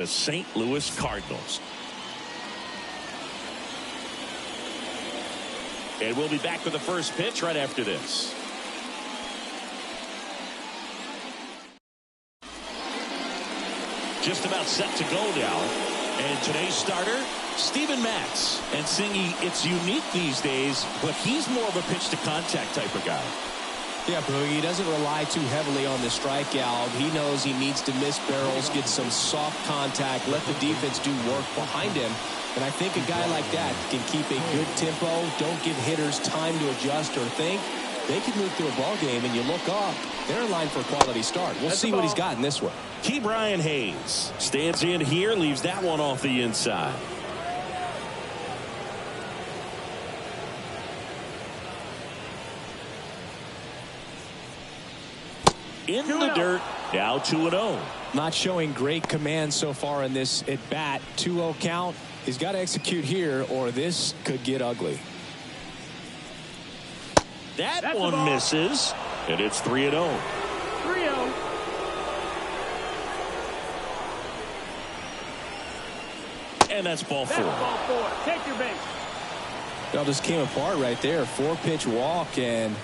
The St. Louis Cardinals. And we'll be back with the first pitch right after this. Just about set to go now. And today's starter, Steven Matz. And Singy, it's unique these days, but he's more of a pitch-to-contact type of guy. Yeah, Boogie, he doesn't rely too heavily on the strikeout. He knows he needs to miss barrels, get some soft contact, let the defense do work behind him. And I think a guy like that can keep a good tempo, don't give hitters time to adjust or think. They can move through a ball game, and you look up, they're in line for a quality start. We'll see what he's got in this one. Key Brian Hayes stands in here, leaves that one off the inside. In the dirt, now 2-0. Not showing great command so far in this at bat. 2-0 count. He's got to execute here, or this could get ugly. That one misses, and it's 3-0. 3-0. And that's ball four. Ball four. Take your base. It all just came apart right there. 4-pitch walk, and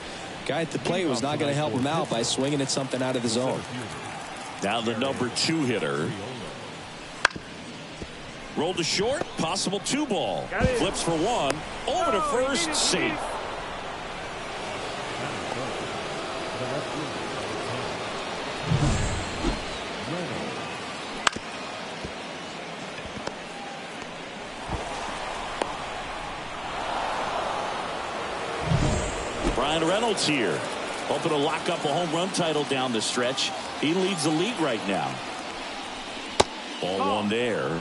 guy at the plate was not going to help him out by swinging at something out of the zone. Now the number 2 hitter. Rolled to short, possible 2-ball. Flips for 1, over to first, safe. Brian Reynolds here, hoping to lock up a home run title down the stretch. He leads the league right now. Ball one there.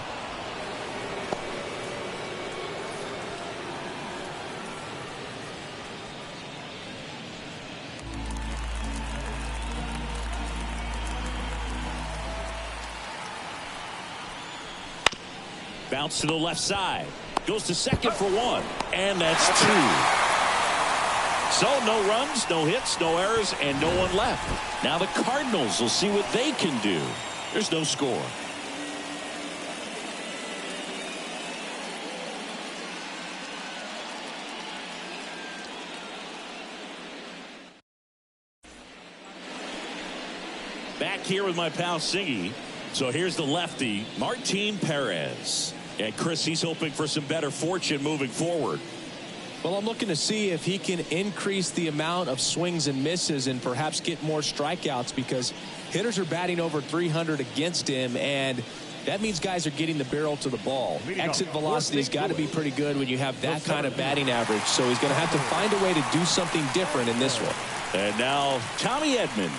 Bounce to the left side. Goes to second for 1. And that's 2. So no runs, no hits, no errors, and no one left. Now the Cardinals will see what they can do. There's no score. Back here with my pal Singy. So here's the lefty, Martin Perez. And Chris, he's hoping for some better fortune moving forward. Well, I'm looking to see if he can increase the amount of swings and misses and perhaps get more strikeouts, because hitters are batting over 300 against him, and that means guys are getting the barrel to the ball. Exit velocity has got to be pretty good when you have that kind of batting average, so he's going to have to find a way to do something different in this one. And now Tommy Edman.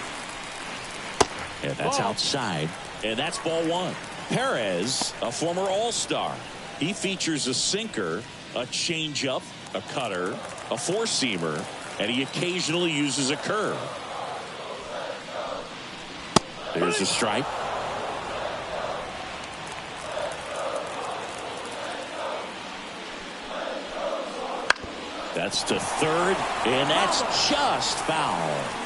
And that's outside. And that's ball 1. Perez, a former All-Star. He features a sinker, a changeup, a cutter, a four-seamer, and he occasionally uses a curve. There's a strike. That's to third, and that's just foul.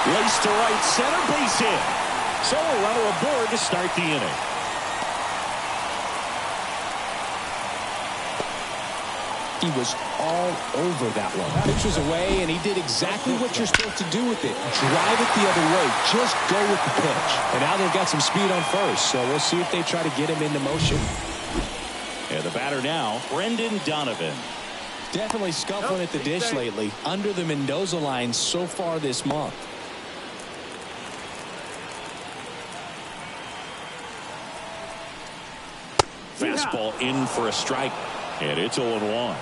Lace to right center, base hit. So a runner aboard to start the inning. He was all over that one. Pitch was away, and he did exactly what you're supposed to do with it. Drive it the other way. Just go with the pitch. And now they've got some speed on first, so we'll see if they try to get him into motion. And the batter now, Brendan Donovan. Definitely scuffling at the dish lately. Under the Mendoza line so far this month. Fastball in for a strike, and it's 0-1.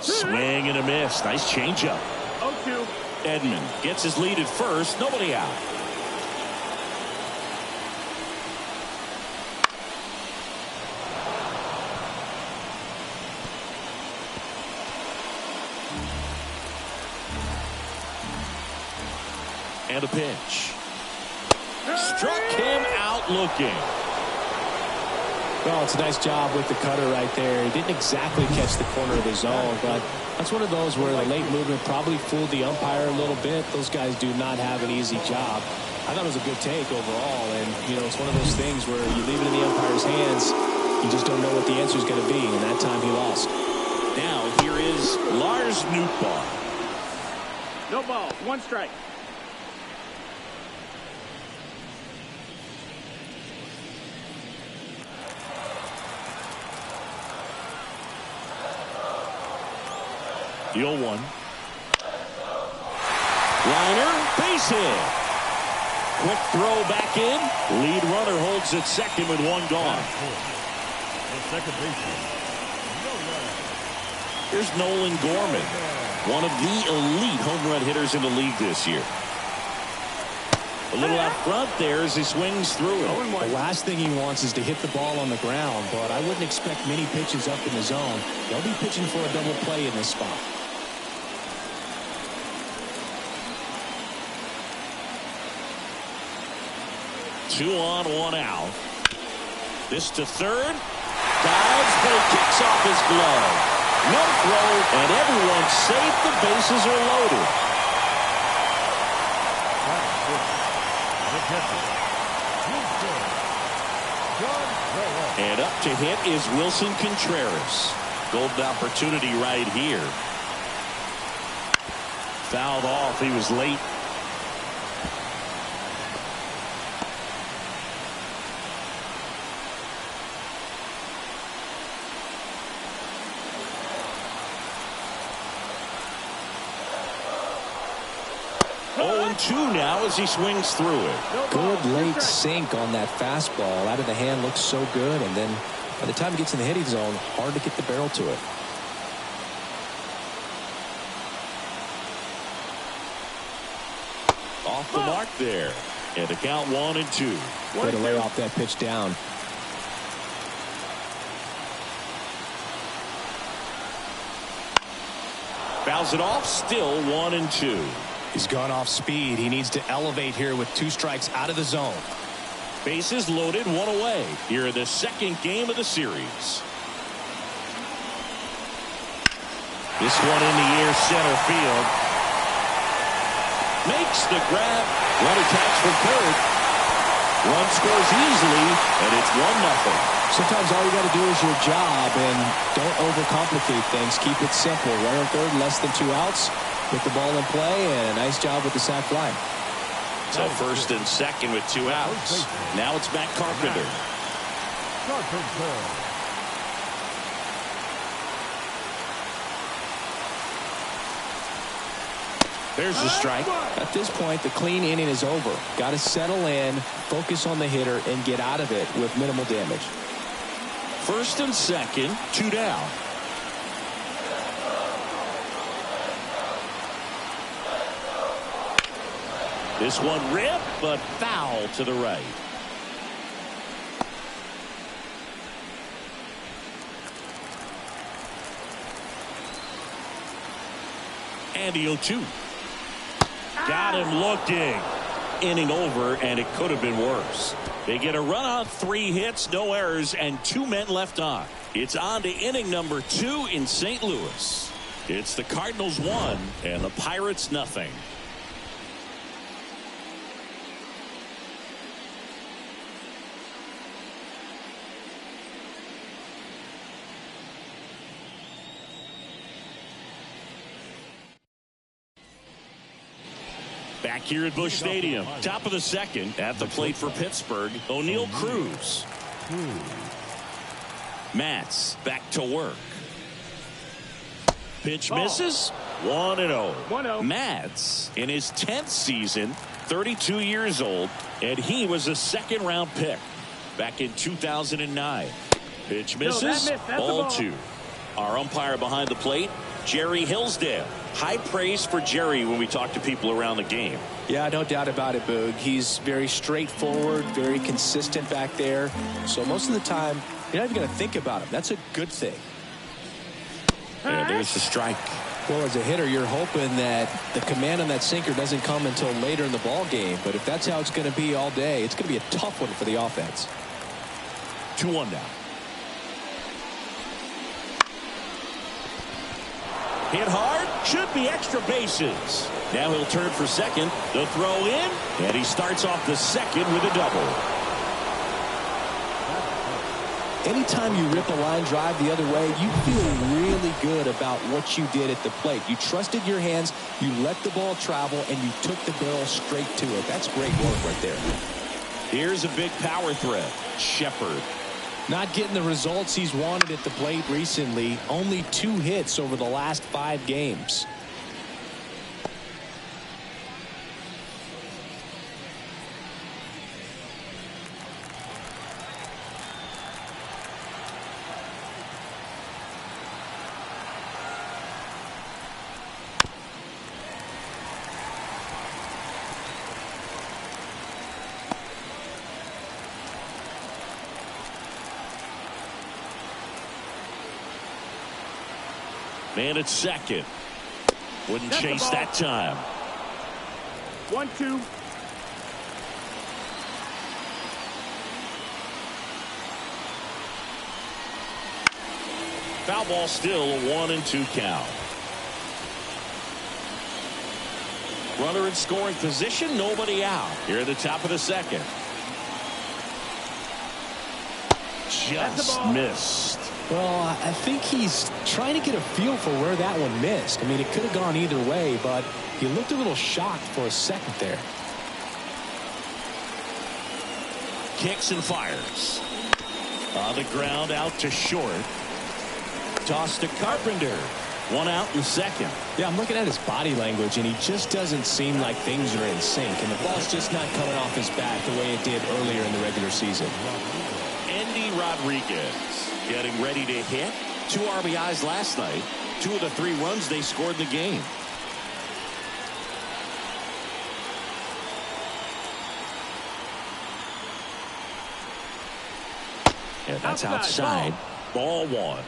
Swing and a miss. Nice changeup. 0-2. Edman gets his lead at first. Nobody out. And a pitch. Struck him out looking. Well, it's a nice job with the cutter right there. He didn't exactly catch the corner of the zone, but that's one of those where the late movement probably fooled the umpire a little bit. Those guys do not have an easy job. I thought it was a good take overall, and, you know, it's one of those things where you leave it in the umpire's hands. You just don't know what the answer is going to be, and that time he lost. Now here is Lars Nootbaar. No ball. 1 strike. The 0-1. Liner, base hit. Quick throw back in. Lead runner holds at second with 1 gone. Here's Nolan Gorman, one of the elite home run hitters in the league this year. A little out front there as he swings through it. The last thing he wants is to hit the ball on the ground, but I wouldn't expect many pitches up in the zone. They'll be pitching for a double play in this spot. Two on, 1 out. This to third. Dives, but he kicks off his glove. No throw, and everyone's safe. The bases are loaded. And up to hit is Wilson Contreras. Golden opportunity right here. Fouled off. He was late. Two now as he swings through it. Good late sink on that fastball. Out of the hand looks so good, and then by the time he gets in the hitting zone, hard to get the barrel to it. Off the mark there. And the count 1-2. Way to lay off that pitch down. Fouls it off, still 1-2. He's gone off speed. He needs to elevate here with 2 strikes out of the zone. Bases loaded, 1 away. Here in the second game of the series. This one in the air, center field. Makes the grab. Runner tags for third. Run scores easily, and it's 1-0. Sometimes all you got to do is your job, and don't overcomplicate things. Keep it simple. Runner third, less than 2 outs. Get the ball in play, and a nice job with the sac fly. So first and second with 2 outs. Now it's Matt Carpenter. There's the strike. At this point, the clean inning is over. Got to settle in, focus on the hitter, and get out of it with minimal damage. First and second, 2 down. This one ripped, but foul to the right. And the 0-2. Got him looking. Inning over, and it could have been worse. They get a run on 3 hits, no errors, and 2 men left on. It's on to inning number 2 in St. Louis. It's the Cardinals 1 and the Pirates nothing. Back here at Busch Stadium, top of the second, at the plate for Pittsburgh, O'Neal Cruz. Matz back to work. Pitch misses. 1-0. 1-0. Matz in his 10th season, 32 years old, and he was a second-round pick back in 2009. Pitch misses. Ball 2. Our umpire behind the plate, Jerry Hillsdale. High praise for Jerry when we talk to people around the game. Yeah, no doubt about it, Boog. He's very straightforward, very consistent back there. So most of the time, you're not even going to think about him. That's a good thing. And there's the strike. Well, as a hitter, you're hoping that the command on that sinker doesn't come until later in the ball game. But if that's how it's going to be all day, it's going to be a tough one for the offense. 2-1 now. Hit hard. Should be extra bases. Now he'll turn for second. The throw in. And he starts off the second with a double. Anytime you rip a line drive the other way, you feel really good about what you did at the plate. You trusted your hands, you let the ball travel, and you took the barrel straight to it. That's great work right there. Here's a big power threat. Shepard. Not getting the results he's wanted at the plate recently. Only 2 hits over the last 5 games. Man at second. Wouldn't chase that time. 1-2. Foul ball still, a 1-2 count. Runner in scoring position, nobody out. Here at the top of the second. Just missed. Well, I think he's trying to get a feel for where that one missed. I mean, it could have gone either way, but he looked a little shocked for a second there. Kicks and fires. On the ground, out to short. Toss to Carpenter. 1 out in second. Yeah, I'm looking at his body language, and he just doesn't seem like things are in sync, and the ball's just not coming off his bat the way it did earlier in the regular season. Andy Rodriguez getting ready to hit. 2 RBIs last night. 2 of the 3 runs they scored in the game. And that's outside. Ball 1.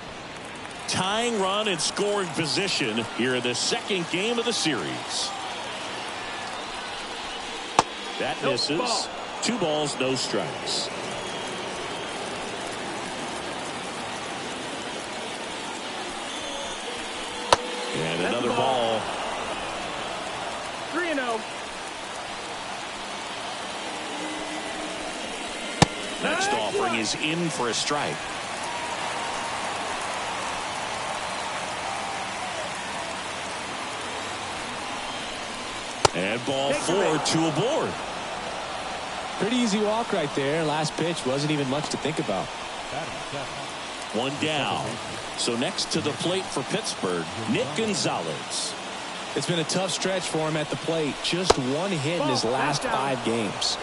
Tying run in scoring position here in the second game of the series. That misses. 2 balls, no strikes. And another ball. 3-0. Next offering is in for a strike. And ball 4, 2 aboard. Pretty easy walk right there. Last pitch wasn't even much to think about. 1 down. So next to the plate for Pittsburgh, Nick Gonzalez. It's been a tough stretch for him at the plate. Just 1 hit in his last 5 games.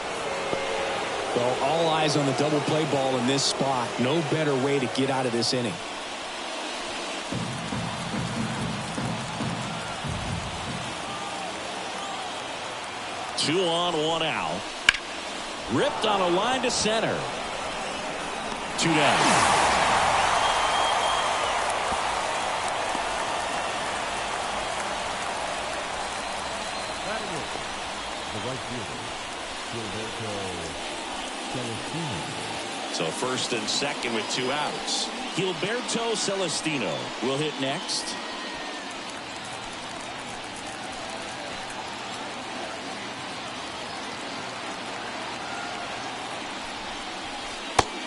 Well, all eyes on the double play ball in this spot. No better way to get out of this inning. Two on, 1 out. Ripped on a line to center. 2 down. So first and second with 2 outs. Gilberto Celestino will hit next.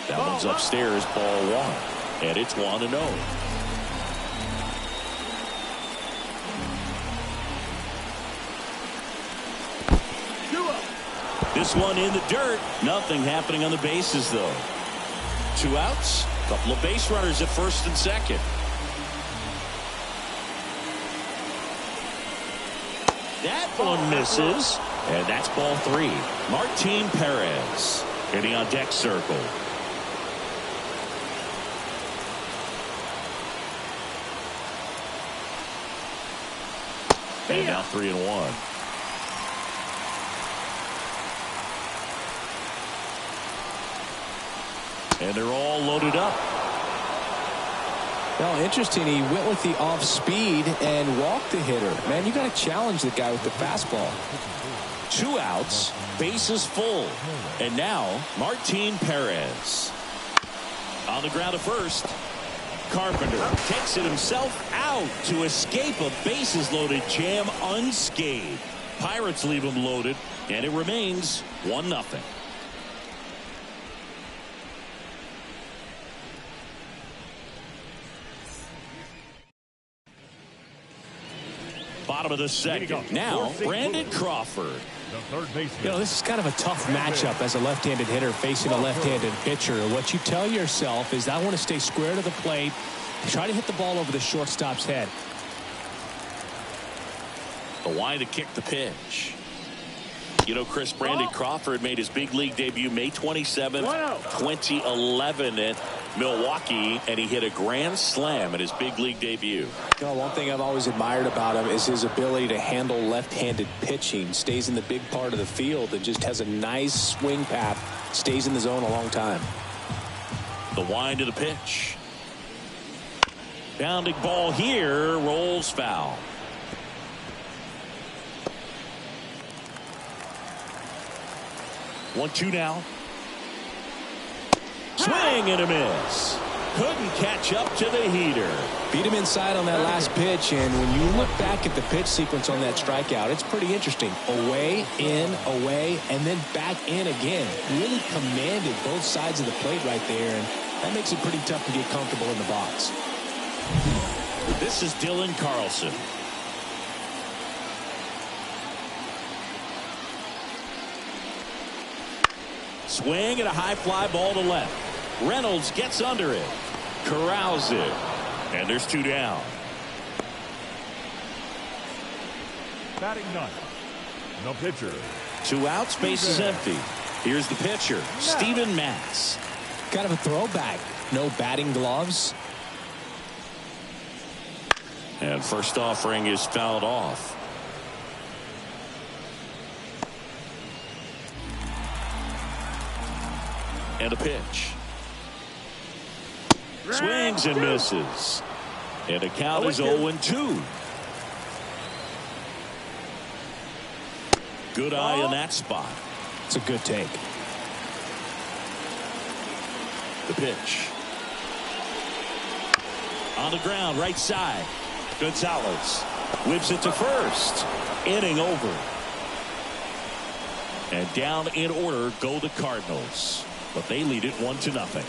That one's upstairs, ball 1. And it's 1-0. This one in the dirt. Nothing happening on the bases, though. 2 outs. Couple of base runners at first and second. That one misses. And that's ball 3. Martin Perez hitting on deck circle. And now 3-1. And they're all loaded up. Well, interesting. He went with the off speed and walked the hitter. Man, you got to challenge the guy with the fastball. 2 outs, bases full. And now, Martin Perez. On the ground at first. Carpenter takes it himself out to escape a bases-loaded jam unscathed. Pirates leave him loaded, and it remains 1-0. Bottom of the second. Now, Brandon Crawford. You know, this is kind of a tough matchup as a left-handed hitter facing a left-handed pitcher. What you tell yourself is, I want to stay square to the plate, try to hit the ball over the shortstop's head. The wind to kick the pitch. You know, Chris, Brandon Crawford made his big league debut May 27th, 2011 at Milwaukee, and he hit a grand slam at his big league debut. You know, one thing I've always admired about him is his ability to handle left-handed pitching. Stays in the big part of the field and just has a nice swing path. Stays in the zone a long time. The wind to the pitch. Bounding ball here, rolls foul. One-two now. Swing and a miss. Couldn't catch up to the heater. Beat him inside on that last pitch, and when you look back at the pitch sequence on that strikeout, it's pretty interesting. Away, in, away, and then back in again. Really commanded both sides of the plate right there, and that makes it pretty tough to get comfortable in the box. This is Dylan Carlson. Swing and a high fly ball to left. Reynolds gets under it. Corrals it. And there's 2 down. Batting ninth, no pitcher. 2 outs, base is empty. Here's the pitcher, Steven Matz. Kind of a throwback. No batting gloves. And first offering is fouled off. And a pitch. Swings and misses. And the count is 0-2. Good eye in that spot. It's a good take. The pitch. On the ground, right side. Gonzalez whips it to first. Inning over. And down in order go the Cardinals. But they lead it 1-0.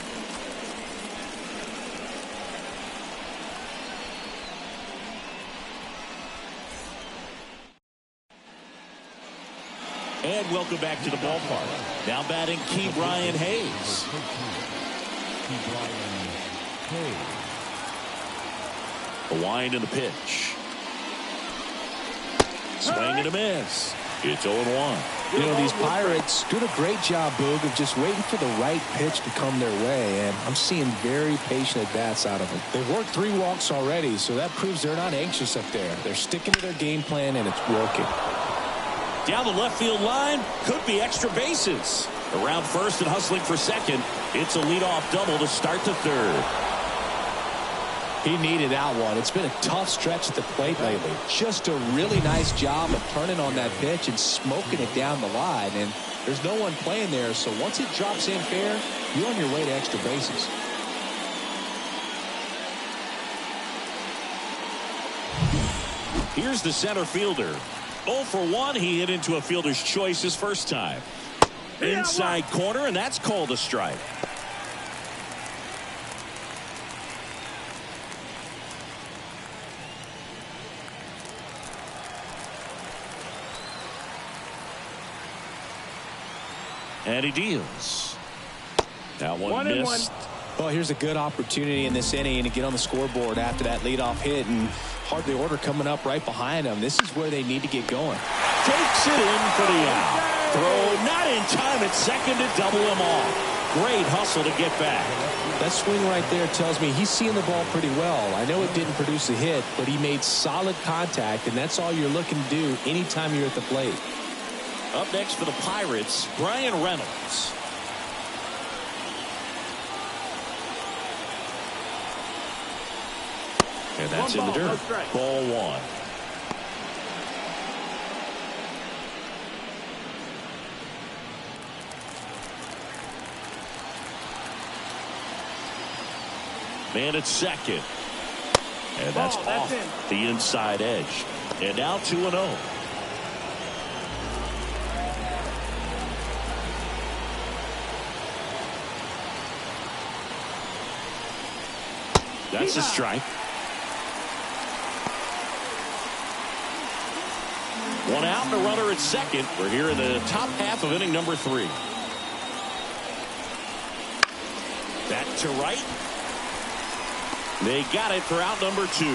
And welcome back to the ballpark. Now batting Ke'Bryan Hayes. The wind and the pitch. Swing and a miss. It's 0-1. You know, these Pirates doing a great job, Boog, of just waiting for the right pitch to come their way, and I'm seeing very patient at-bats out of them. They've worked 3 walks already, so that proves they're not anxious up there. They're sticking to their game plan, and it's working. Down the left field line, could be extra bases. Around first and hustling for second. It's a leadoff double to start the third. He needed that one. It's been a tough stretch at the plate lately. Just a really nice job of turning on that pitch and smoking it down the line. And there's no one playing there, so once it drops in fair, you're on your way to extra bases. Here's the center fielder. 0 for 1. He hit into a fielder's choice his first time. Inside corner, and that's called a strike. And he deals. That one missed. Well, here's a good opportunity in this inning to get on the scoreboard after that leadoff hit, and hardly order coming up right behind them. This is where they need to get going. Takes it in for the out. Throw not in time at second to double him off. Great hustle to get back. That swing right there tells me he's seeing the ball pretty well. I know it didn't produce a hit, but he made solid contact, and that's all you're looking to do anytime you're at the plate. Up next for the Pirates, Bryan Reynolds. That's in the dirt. Ball one. Man at second. And that's off the inside edge. And now 2-0. That's a strike. One out and a runner at second. We're here in the top half of inning number 3. Back to right. They got it for out number 2.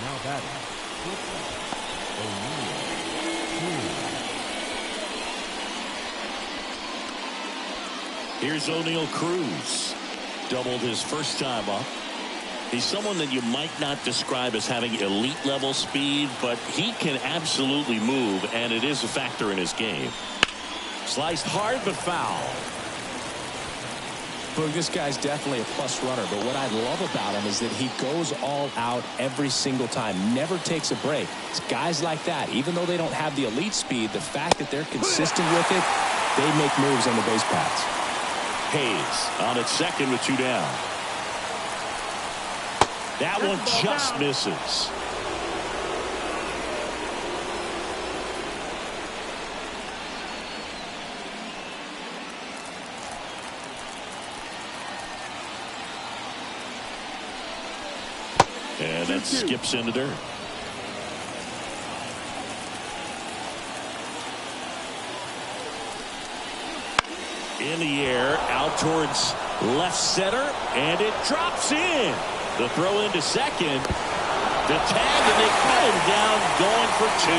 Now batting. Here's O'Neal Cruz. Doubled his first time up. He's someone that you might not describe as having elite level speed, but he can absolutely move, and it is a factor in his game. Sliced hard but foul. Look, this guy's definitely a plus runner, but what I love about him is that he goes all out every single time, never takes a break. It's guys like that, even though they don't have the elite speed, the fact that they're consistent with it, they make moves on the base paths. Hayes on at second with 2 down. That one just misses. And that skips into dirt. In the air, out towards left center, and it drops in. The throw into second. The tag, and they cut him down going for 2.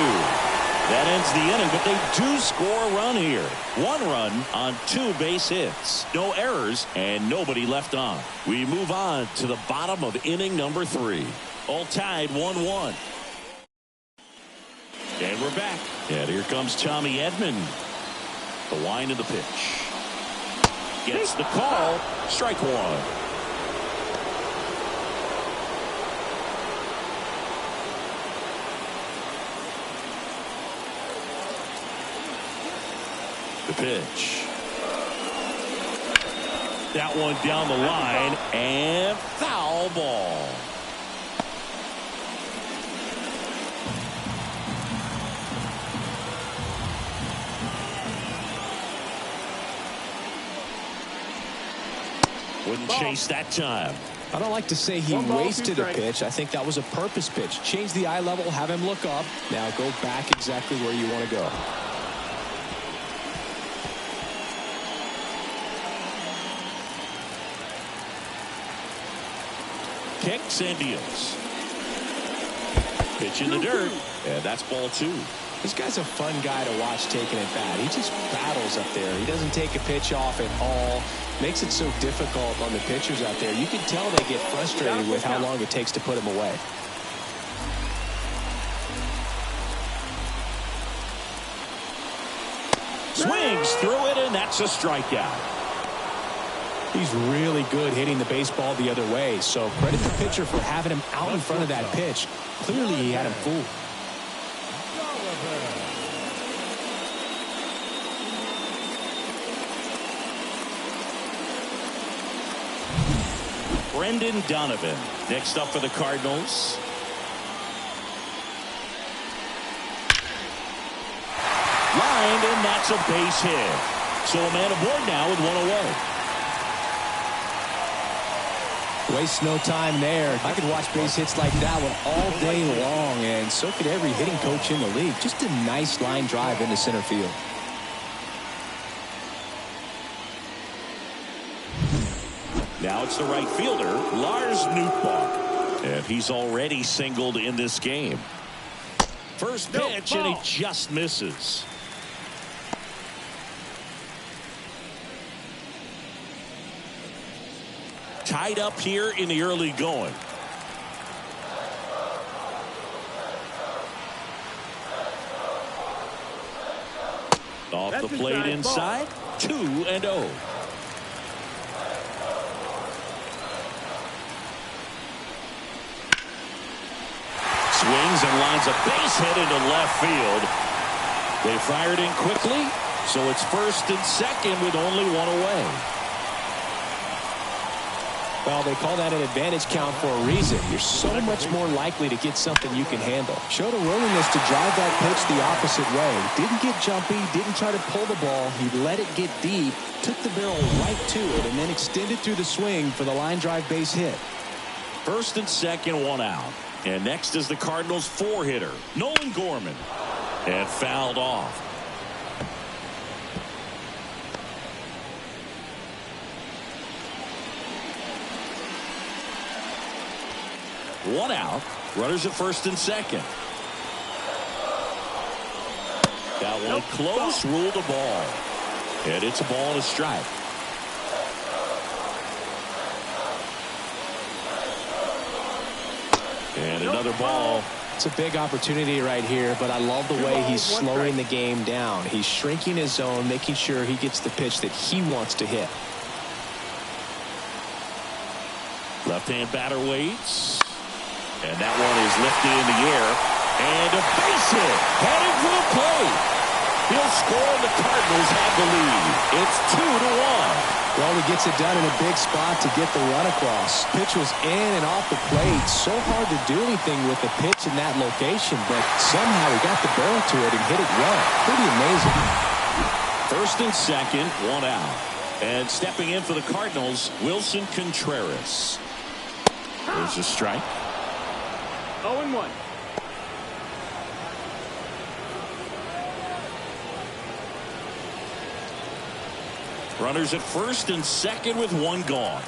That ends the inning, but they do score a run here. 1 run on 2 base hits. No errors and nobody left on. We move on to the bottom of inning number 3. All tied 1-1. And we're back. And here comes Tommy Edman. The wind of the pitch. Gets the call. Strike 1. The pitch. That one down the line and foul ball. Wouldn't chase that time. I don't like to say he wasted a pitch. I think that was a purpose pitch. Change the eye level, have him look up. Now go back exactly where you want to go. Kicks and deals. Pitch in the dirt. And that's ball 2. This guy's a fun guy to watch taking at bat. He just battles up there. He doesn't take a pitch off at all. Makes it so difficult on the pitchers out there. You can tell they get frustrated with how long it takes to put him away. Swings through it, and that's a strikeout. He's really good hitting the baseball the other way, so credit the pitcher for having him out in front of that pitch. Clearly he had him fooled. Brendan Donovan next up for the Cardinals. Lined, and that's a base hit. So a man aboard now with 1 away. Waste no time there. I could watch base hits like that one all day long, and so could every hitting coach in the league. Just a nice line drive into center field. Now it's the right fielder, Lars Nootbaar. And he's already singled in this game. First pitch, and he just misses. Tied up here in the early going. Off the plate inside, 2-0. swings and lines a base hit into left field. They fired in quickly, so it's first and second with only one away. Well, they call that an advantage count for a reason. You're so much more likely to get something you can handle. Showed a willingness to drive that pitch the opposite way. Didn't get jumpy, didn't try to pull the ball. He let it get deep, took the barrel right to it, and then extended through the swing for the line drive base hit. First and second, one out. And next is the Cardinals' four-hitter, Nolan Gorman. And fouled off. One out. Runners at first and second. That one close. Ruled a ball. And it's a ball and a strike. And another ball. It's a big opportunity right here, but I love the way he's slowing the game down. He's shrinking his zone, making sure he gets the pitch that he wants to hit. Left-hand batter waits. And that one is lifted in the air. And a base hit. Heading for the plate. He'll score, and the Cardinals have the lead. It's 2-1. Well, he gets it done in a big spot to get the run across. Pitch was in and off the plate. So hard to do anything with the pitch in that location, but somehow he got the barrel to it and hit it well. Pretty amazing. First and second, one out. And stepping in for the Cardinals, Wilson Contreras. There's a strike. 0-1. Runners at first and second with one gone.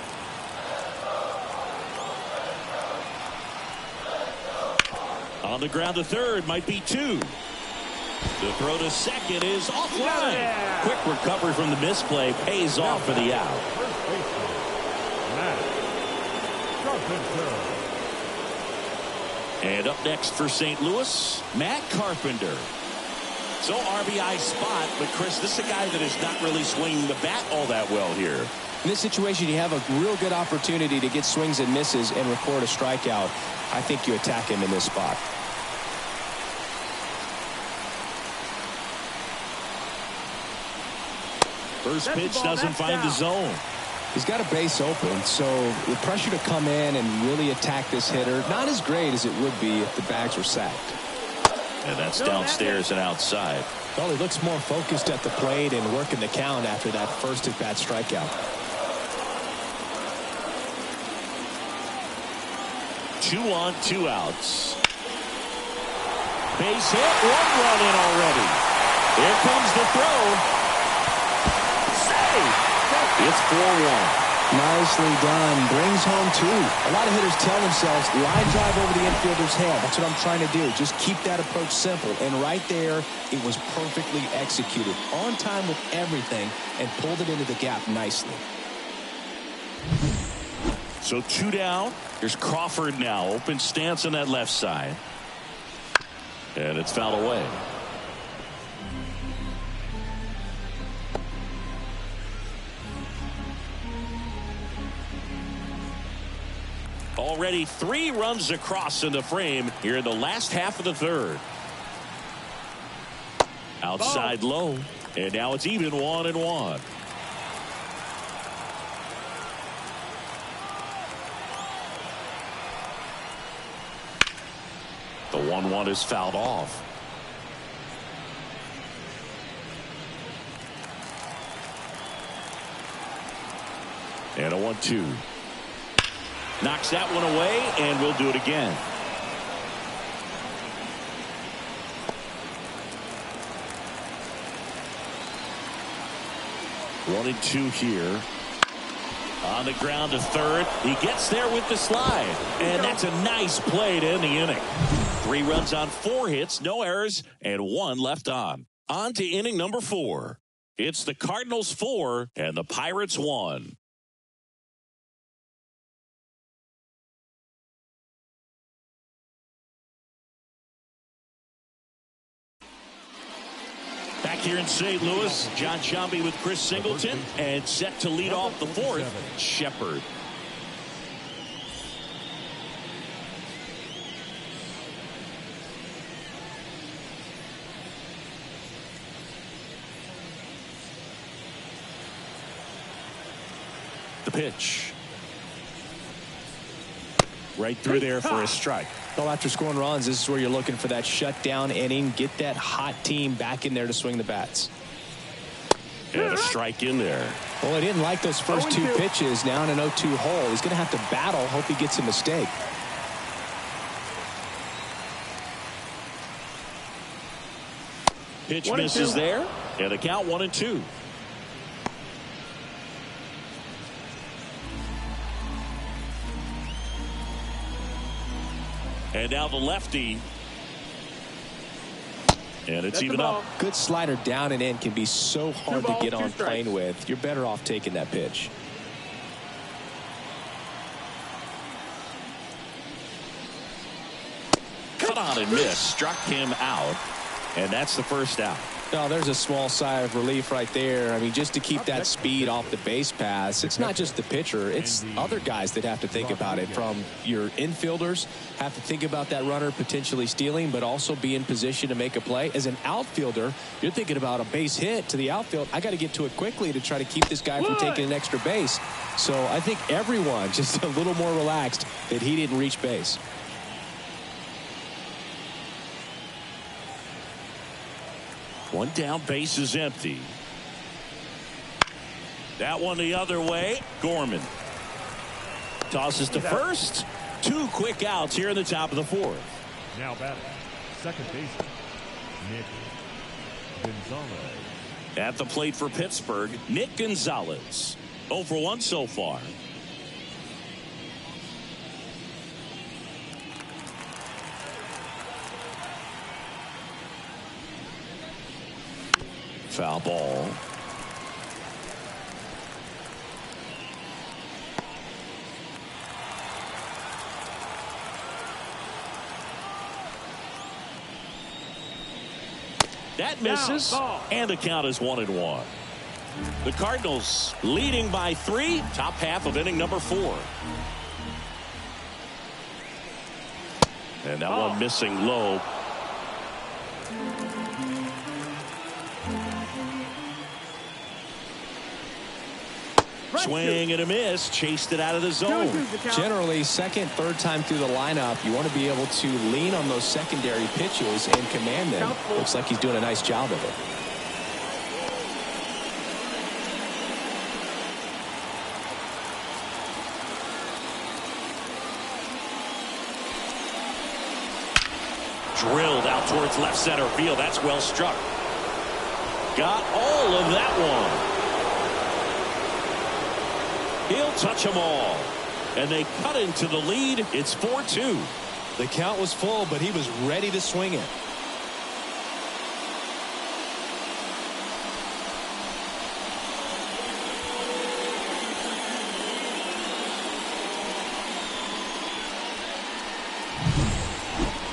On the ground to third, might be two. The throw to second is offline. Quick recovery from the misplay pays off for the out. And up next for St. Louis, Matt Carpenter. So RBI spot, but Chris, this is a guy that is not really swinging the bat all that well here. In this situation, you have a real good opportunity to get swings and misses and record a strikeout. I think you attack him in this spot. First pitch doesn't find the zone. He's got a base open, so the pressure to come in and really attack this hitter, not as great as it would be if the bags were sacked. And that's downstairs and outside. Well, he looks more focused at the plate and working the count after that first at-bat strikeout. 2 on, 2 outs. Base hit, 1 run in already. Here comes the throw. Save! It's 4-1. Nicely done. Brings home 2. A lot of hitters tell themselves, line drive over the infielder's head. That's what I'm trying to do. Just keep that approach simple. And right there, it was perfectly executed. On time with everything and pulled it into the gap nicely. So 2 down. Here's Crawford now. Open stance on that left side. And it's fouled away. Already 3 runs across in the frame here in the last half of the third. Outside low. And now it's even 1-1. The 1-1 is fouled off. And a 1-2. Knocks that one away, and we'll do it again. One and 2 here. On the ground to third. He gets there with the slide. And that's a nice play to end the inning. 3 runs on 4 hits, no errors, and 1 left on. On to inning number 4. It's the Cardinals 4 and the Pirates 1. Back here in St. Louis, John Sciambi with Chris Singleton, and set to lead off the 4th, Shepard. pitch. Right through there for a strike. Well, after scoring runs, this is where you're looking for that shutdown inning. Get that hot team back in there to swing the bats. And a strike in there. Well, he didn't like those first 2 pitches. Now in an 0-2 hole. He's going to have to battle. Hope he gets a mistake. Pitch misses there. And the count 1-2. And now the lefty. And it's even up. Good slider down and in can be so hard to get on plane with. You're better off taking that pitch. Cut on and miss. Struck him out. And that's the first out. No, there's a small sigh of relief right there. I mean, just to keep that speed off the base pass. It's not just the pitcher. It's other guys that have to think about it. From your infielders have to think about that runner potentially stealing, but also be in position to make a play. As an outfielder, you're thinking about a base hit to the outfield. I got to get to it quickly to try to keep this guy from taking an extra base. So I think everyone just a little more relaxed that he didn't reach base. One down, base is empty. That one the other way. Gorman tosses to first. 2 quick outs here in the top of the 4th. Now batting, second baseman, Nick Gonzalez. At the plate for Pittsburgh, Nick Gonzalez. 0 for 1 so far. Foul ball. That misses, and the count is 1-1. The Cardinals leading by 3, top half of inning number 4. And that one missing low. Swing and a miss, chased it out of the zone. Generally, second, third time through the lineup, you want to be able to lean on those secondary pitches and command them. Looks like he's doing a nice job of it. Drilled out towards left center field. That's well struck. Got all of that one. He'll touch them all. And they cut into the lead. It's 4-2. The count was full, but he was ready to swing it.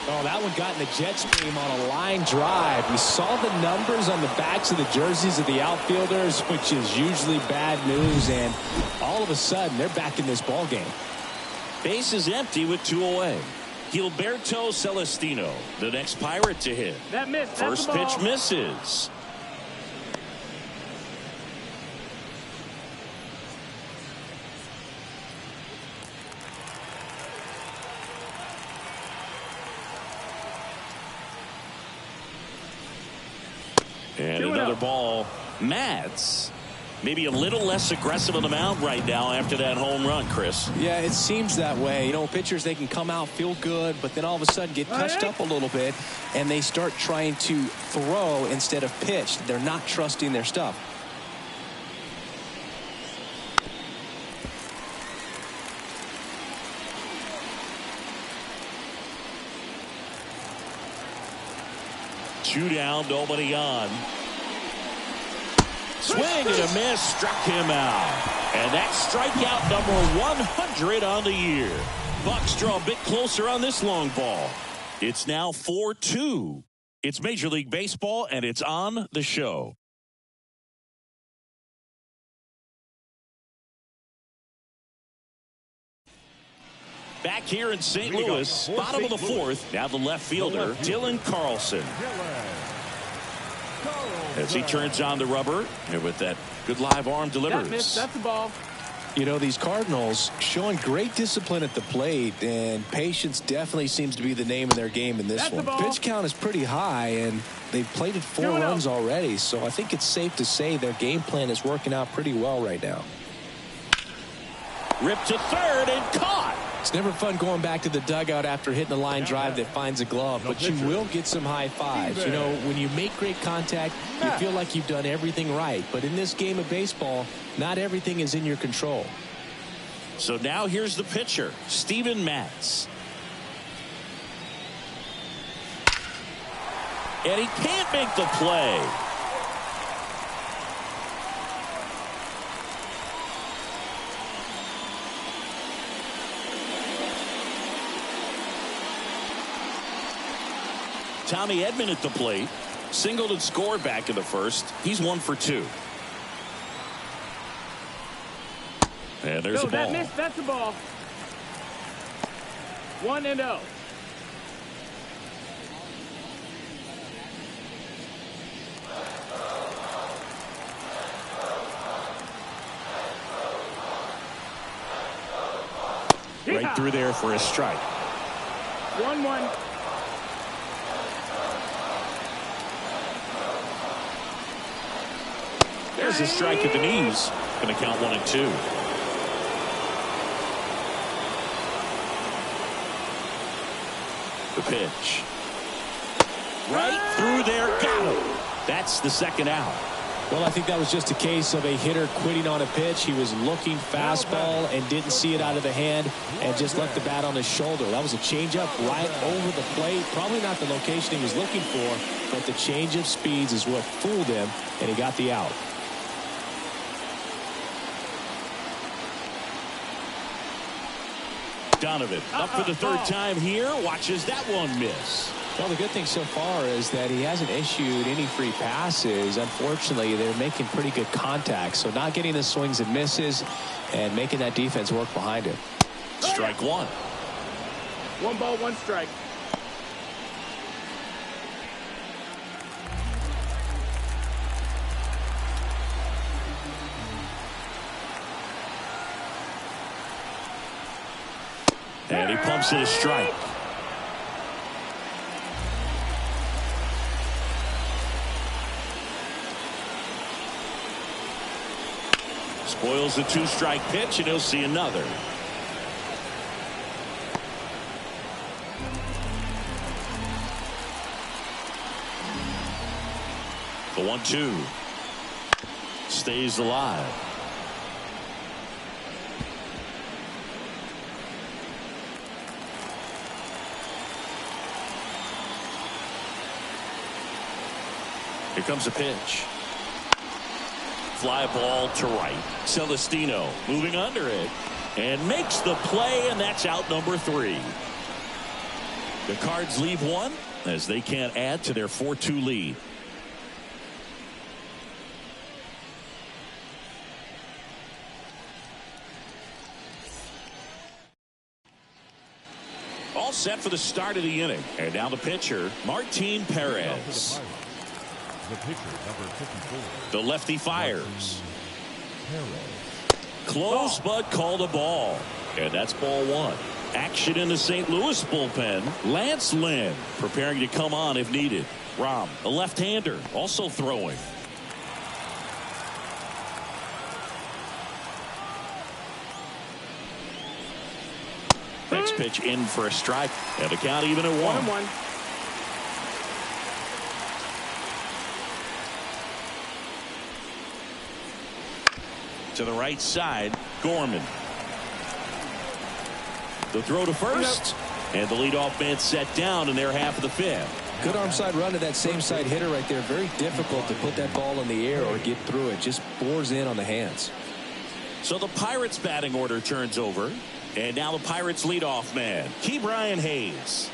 Oh, that one got in the jet stream on a line drive. We saw the numbers on the backs of the jerseys of the outfielders, which is usually bad news, and all of a sudden they're back in this ball game. Base is empty with 2 away. Gilberto Celestino, the next Pirate to hit. That miss. First pitch misses. And another ball. Mads maybe a little less aggressive on the mound right now after that home run, Chris. Yeah, it seems that way. You know, pitchers, they can come out, feel good, but then all of a sudden get touched up a little bit, and they start trying to throw instead of pitch. They're not trusting their stuff. Two down, nobody on. Swing and a miss, struck him out. And that's strikeout number 100 on the year. Bucks draw a bit closer on this long ball. It's now 4-2. It's Major League Baseball, and it's on the show. Back here in St. Louis, bottom of the 4th. Now the left fielder, Dylan Carlson. As he turns on the rubber, and with that good live arm delivers. That's the ball. You know, these Cardinals showing great discipline at the plate, and patience definitely seems to be the name of their game in this one. Pitch count is pretty high, and they've plated 4 runs already, so I think it's safe to say their game plan is working out pretty well right now. Ripped to third and caught. It's never fun going back to the dugout after hitting a line drive that finds a glove, but you will get some high fives. You know, when you make great contact, you feel like you've done everything right. But in this game of baseball, not everything is in your control. So now here's the pitcher, Steven Matz. And he can't make the play. Tommy Edman at the plate. Singled and scored back in the first. He's 1 for 2. And there's a ball. That missed. That's a ball. 1-0. Right through there for a strike. 1-1. There's a strike at the knees. Going to count 1 and 2. The pitch. Right through there. Got him. That's the second out. Well, I think that was just a case of a hitter quitting on a pitch. He was looking fastball and didn't see it out of the hand and just left the bat on his shoulder. That was a changeup right over the plate. Probably not the location he was looking for, but the change of speeds is what fooled him, and he got the out. Donovan up for the third time here. Watches that one miss. Well, the good thing so far is that he hasn't issued any free passes. Unfortunately, they're making pretty good contact, so not getting the swings and misses and making that defense work behind him. Strike 1. 1 ball, 1 strike. And he pumps it a strike. Spoils the 2-strike pitch, and he'll see another. The 1-2 stays alive. Here comes a pitch. Fly ball to right. Celestino moving under it and makes the play, and that's out number 3. The Cards leave 1 as they can't add to their 4-2 lead. All set for the start of the inning. And now the pitcher, Martin Perez. The pitcher, number 54. The lefty fires. Close, but called a ball. And that's ball 1. Action in the St. Louis bullpen. Lance Lynn preparing to come on if needed. Rom, a left-hander, also throwing. Next pitch in for a strike. And the count even at 1-1. To the right side, Gorman. The throw to first, and the leadoff man set down in their half of the 5th. Good arm side run to that same side hitter right there. Very difficult to put that ball in the air or get through it. Just bores in on the hands. So the Pirates batting order turns over, and now the Pirates leadoff man, Ke'Bryan Hayes.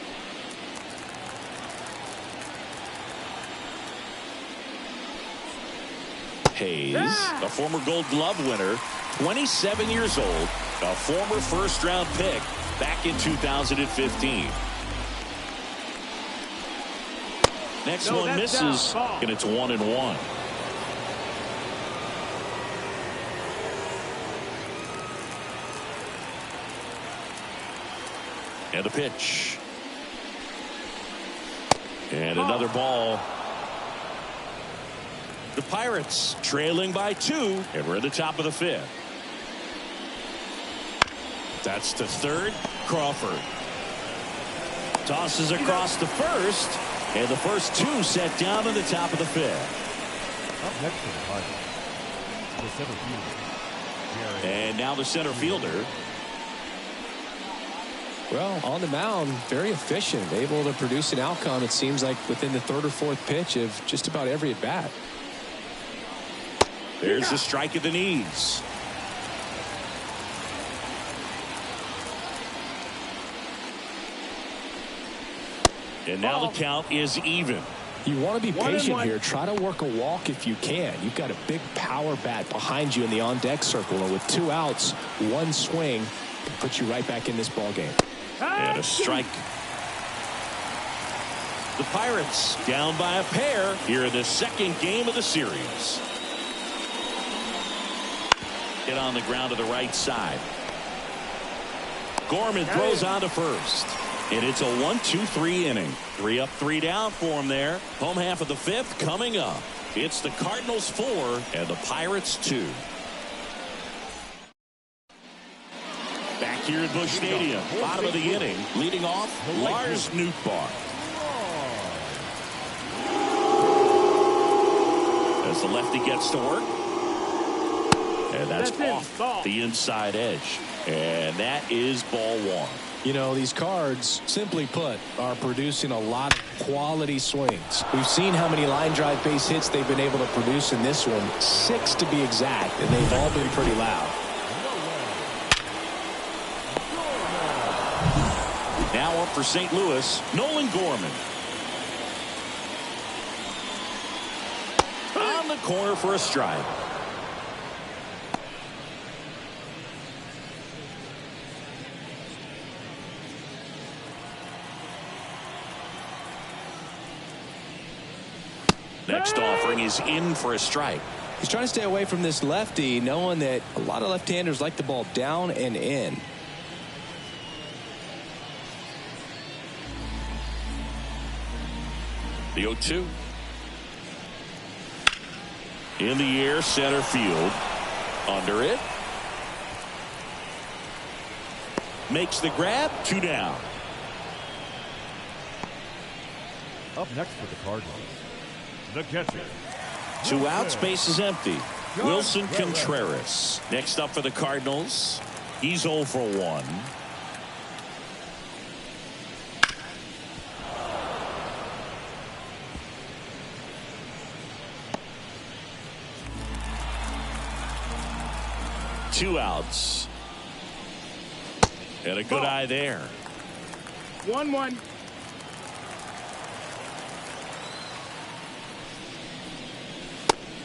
Hayes, a former Gold Glove winner, 27 years old, a former first-round pick back in 2015. Next one misses, and it's 1-1. And the pitch. And another ball. The Pirates trailing by 2, and we're at the top of the 5th. That's to third. Crawford tosses across to first, and the first 2 set down in the top of the 5th. Up next to the Cardinals, the center fielder. And now the center fielder. Well, on the mound, very efficient, able to produce an outcome, it seems like, within the 3rd or 4th pitch of just about every at bat. There's the strike at the knees. And now the count is even. You want to be patient here. Try to work a walk if you can. You've got a big power bat behind you in the on-deck circle, and with 2 outs, 1 swing can put you right back in this ball game. And a strike. The Pirates down by a pair here in the 2nd game of the series. Hit on the ground to the right side. Gorman throws on to first. And it's a 1-2-3 inning. 3 up, 3 down for him there. Home half of the 5th coming up. It's the Cardinals 4 and the Pirates 2. Back here at Busch Stadium, bottom of the inning, leading off Lars Nootbaar. As the lefty gets to work. And that's off the inside edge. And that is ball 1. You know, these Cards, simply put, are producing a lot of quality swings. We've seen how many line drive base hits they've been able to produce in this one, 6 to be exact, and they've all been pretty loud. Now up for St. Louis, Nolan Gorman. On the corner for a strike. Next offering is in for a strike. He's trying to stay away from this lefty, knowing that a lot of left-handers like the ball down and in. The 0-2. In the air, center field. Under it. Makes the grab, 2 down. Up next for the Cardinals, the catcher. 2 outs, base is empty. Wilson Contreras. Next up for the Cardinals. He's 0 for 1. Two outs. And a good eye there. 1-1.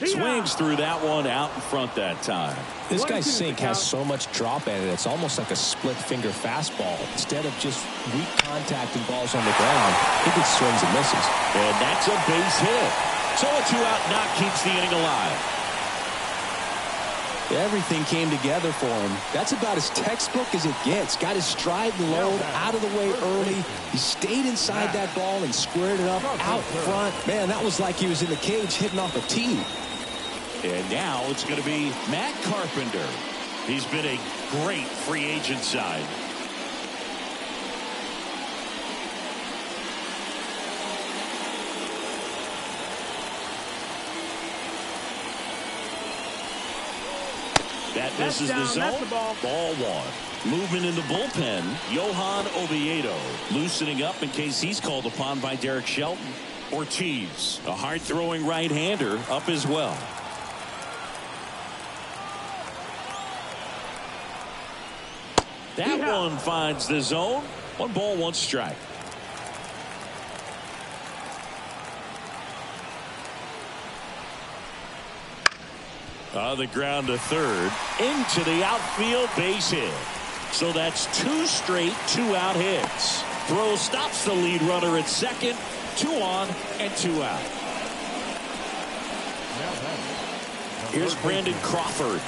Swings through that one out in front that time. This guy's sink has so much drop in it. It's almost like a split finger fastball. Instead of just weak contact and balls on the ground, he gets swings and misses. And that's a base hit. So a 2-out knock keeps the inning alive. Everything came together for him. That's about as textbook as it gets. Got his stride and load out of the way early. He stayed inside that ball and squared it up out front. Man, that was like he was in the cage hitting off a tee. And now it's going to be Matt Carpenter. He's been a great free agent sign. That misses the zone. Ball 1. Movement in the bullpen. Johan Oviedo loosening up in case he's called upon by Derek Shelton. Ortiz, a hard-throwing right-hander, up as well. That one finds the zone. 1 ball, 1 strike. On the ground to third. Into the outfield, base hit. So that's 2 straight 2-out hits. Throw stops the lead runner at second. 2 on and 2 out. Here's Brandon Crawford.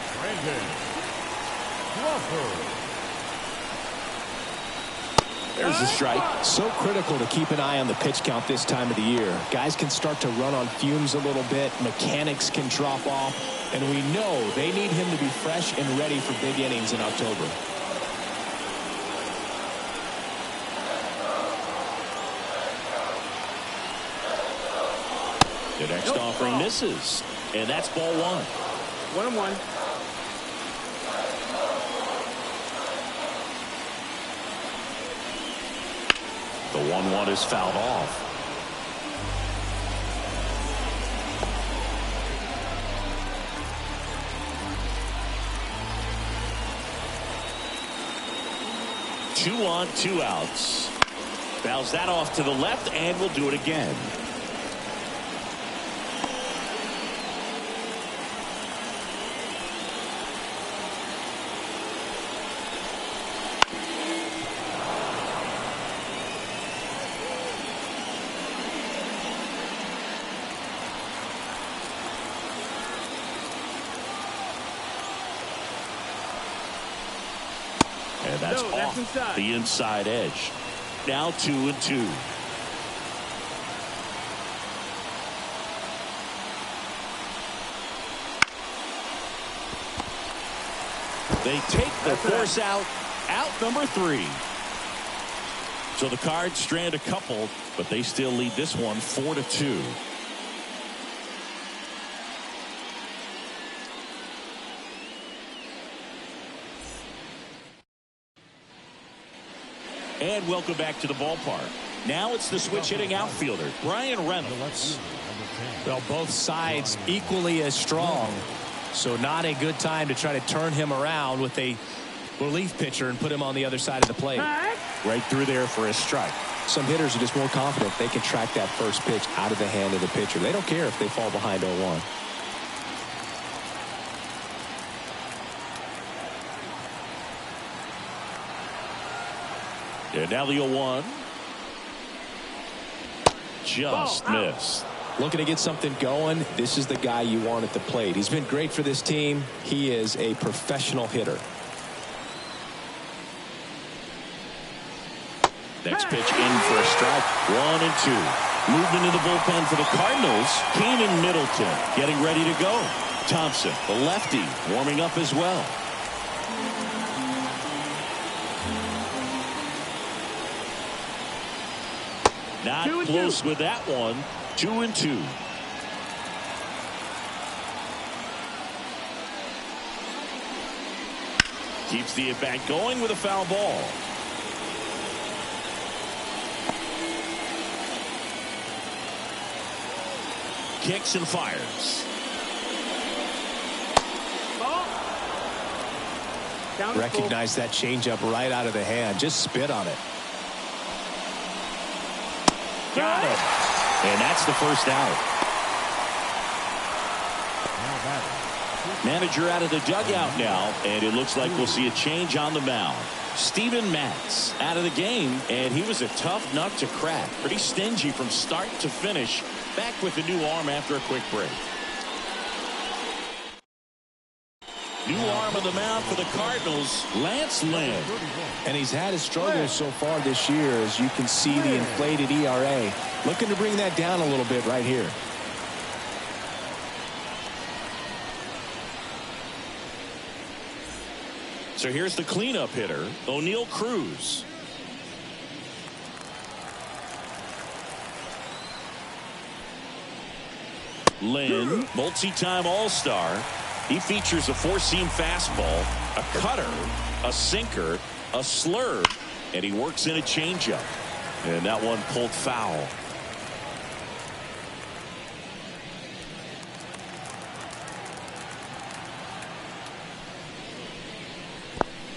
There's the strike. So critical to keep an eye on the pitch count this time of the year. Guys can start to run on fumes a little bit. Mechanics can drop off. And we know they need him to be fresh and ready for big innings in October. The next offering misses. And that's ball 1. 1-1. The 1-1 is fouled off. Two on, 2 outs. Fouls that off to the left, and we'll do it again. And that's off inside. the inside edge. Now 2-2. They take the force out number 3. So the Cards strand a couple, but they still lead this one 4-2. And welcome back to the ballpark. Now it's the switch hitting outfielder, Brian Reynolds. Well, both sides equally as strong. So not a good time to try to turn him around with a relief pitcher and put him on the other side of the plate. Right through there for a strike. Some hitters are just more confident they can track that first pitch out of the hand of the pitcher. They don't care if they fall behind 0-1. And now the 0-1. Just missed. Looking to get something going. This is the guy you want at the plate. He's been great for this team. He is a professional hitter. Next pitch in for a strike. 1-2. Movement in the bullpen for the Cardinals. Keenan Middleton getting ready to go. Thompson, the lefty, warming up as well. Not close with that one. 2-2. Keeps the at-bat going with a foul ball. Kicks and fires. Recognize that changeup right out of the hand. Just spit on it. Got it. And that's the first out. Manager out of the dugout now, and it looks like we'll see a change on the mound. Steven Matz out of the game, and he was a tough nut to crack. Pretty stingy from start to finish. Back with a new arm after a quick break. New arm on the mound for the Cardinals, Lance Lynn. And he's had his struggles so far this year, as you can see the inflated ERA. Looking to bring that down a little bit right here. So here's the cleanup hitter, O'Neal Cruz. Lynn, multi-time All-Star. He features a four-seam fastball, a cutter, a sinker, a slurve, and he works in a changeup. And that one pulled foul.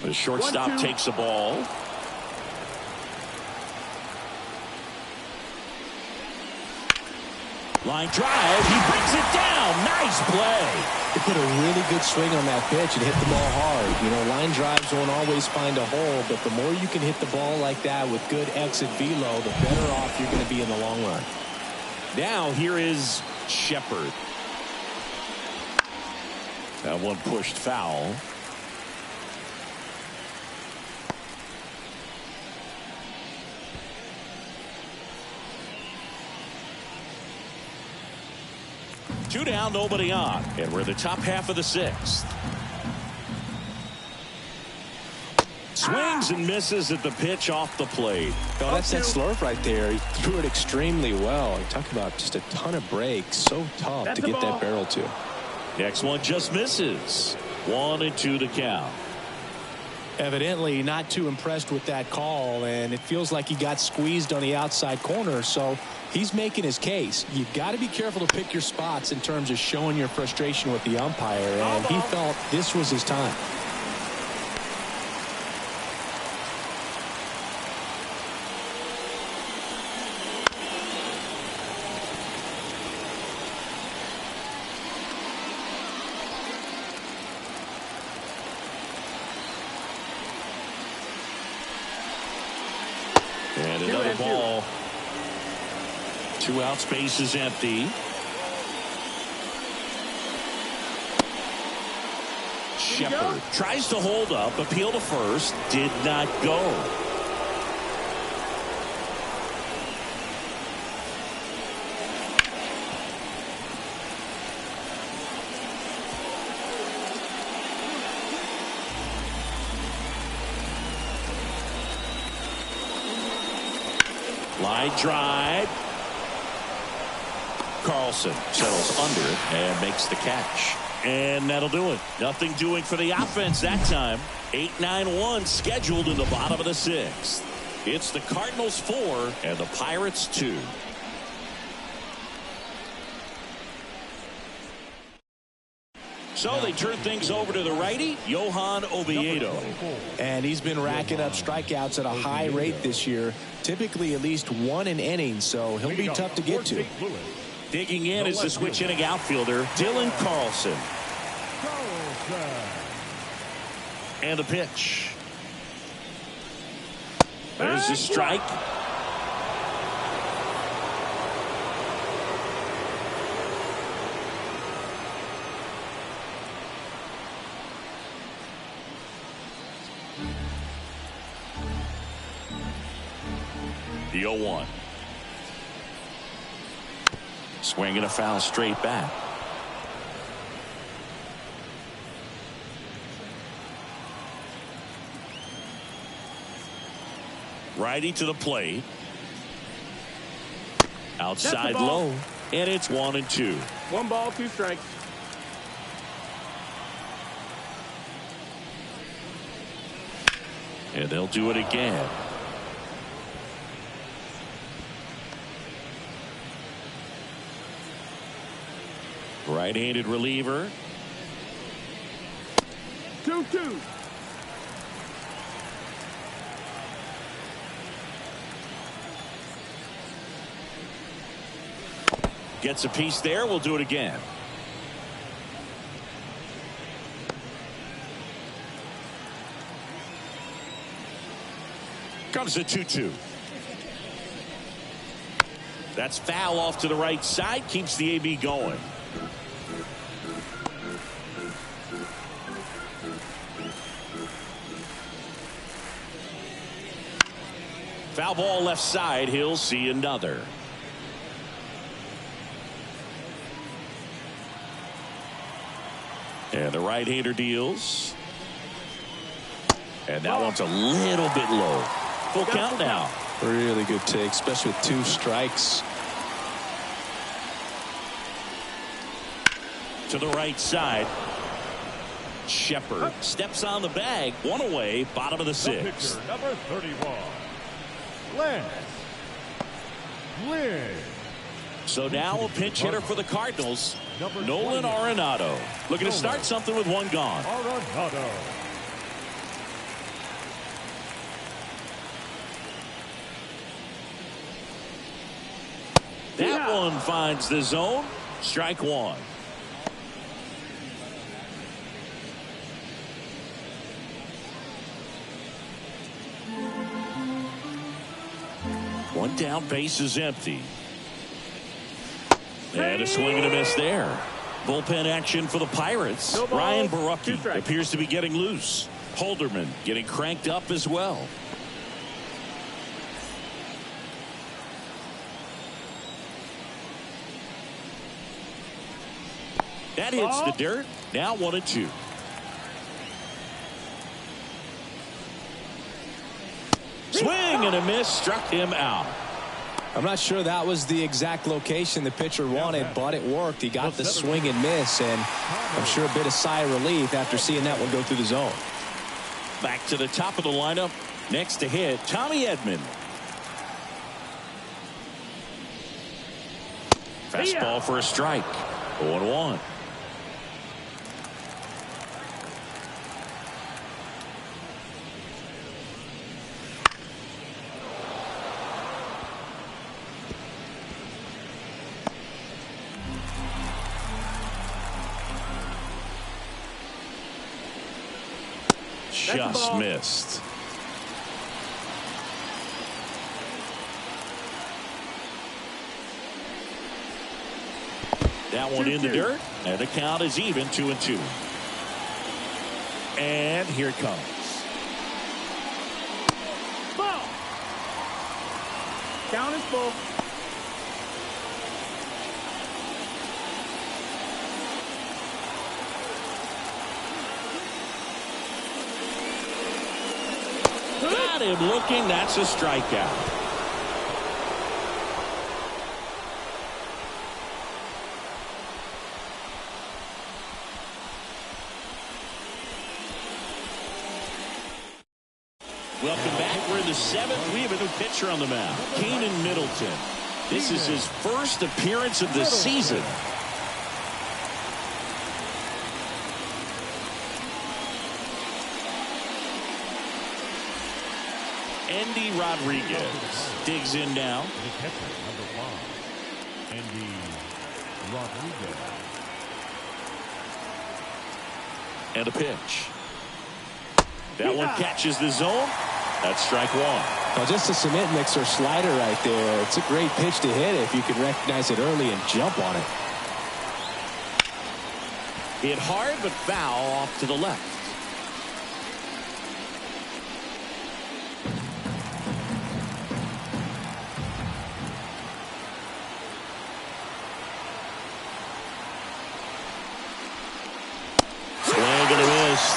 The shortstop takes the ball. Line drive. He brings it down. Nice play. He put a really good swing on that pitch and hit the ball hard. You know, line drives won't always find a hole, but the more you can hit the ball like that with good exit velo, the better off you're going to be in the long run. Now here is Shepard. That one pushed foul. Two down, nobody on. And we're in the top half of the sixth. Swings and misses at the pitch off the plate. Oh, that's that slurve right there. He threw it extremely well. You talk about just a ton of breaks. So tough to get that barrel to. Next one just misses. 1-2 to count. Evidently not too impressed with that call, and it feels like he got squeezed on the outside corner, so he's making his case. You've got to be careful to pick your spots in terms of showing your frustration with the umpire, and he felt this was his time. And another ball. 2 outs, base is empty. Shepard tries to hold up, appeal to first, did not go. Line drive. Carlson settles under it and makes the catch. And that'll do it. Nothing doing for the offense that time. 8-9-1 scheduled in the bottom of the sixth. It's the Cardinals 4 and the Pirates 2. So they turn things over to the righty, Johan Oviedo. And he's been racking up strikeouts at a high rate this year, typically at least 1 an inning, so he'll be tough to get to. Digging in is the switch inning outfielder, Dylan Carlson. And the pitch. There's the strike. The 0-1. Swinging a foul straight back. Righty to the plate. Outside low. And it's 1-2. 1 ball, 2 strikes. And they'll do it again. Right-handed reliever. 2-2. Gets a piece there. We'll do it again. Comes a 2-2. That's foul off to the right side. Keeps the AB going. Foul ball left side. He'll see another. And the right-hander deals. And that one's a little bit low. Full count now. Really good take, especially with 2 strikes. To the right side. Shepard steps on the bag. 1 away. Bottom of the 6th. Number 31. Lance Lynn. So now a pinch hitter for the Cardinals. Nolan Arenado. Looking to start something with 1 gone. Arenado. That one finds the zone. Strike 1. One down, base is empty. And a swing and a miss there. Bullpen action for the Pirates. Ryan Barucki appears to be getting loose. Holderman getting cranked up as well. That hits the dirt. Now 1-2. Swing and a miss, struck him out. I'm not sure that was the exact location the pitcher wanted, but it worked. He got the swing and miss, and I'm sure a bit of sigh of relief after seeing that one go through the zone. Back to the top of the lineup. Next to hit, Tommy Edman. Fastball for a strike. 0-1. Just missed. That one in the dirt, and the count is even, 2-2. And here it comes. Ball. Count is full. Got him looking. That's a strikeout. Welcome back. We're in the 7th. We have a new pitcher on the mound, Keenan Middleton. This is his first appearance of the season. Andy Rodriguez digs in now. The catcher, number 5, Andy Rodriguez. And a pitch. That one catches the zone. That's strike 1. Well, just a cement mixer slider right there. It's a great pitch to hit if you can recognize it early and jump on it. Hit hard but foul off to the left.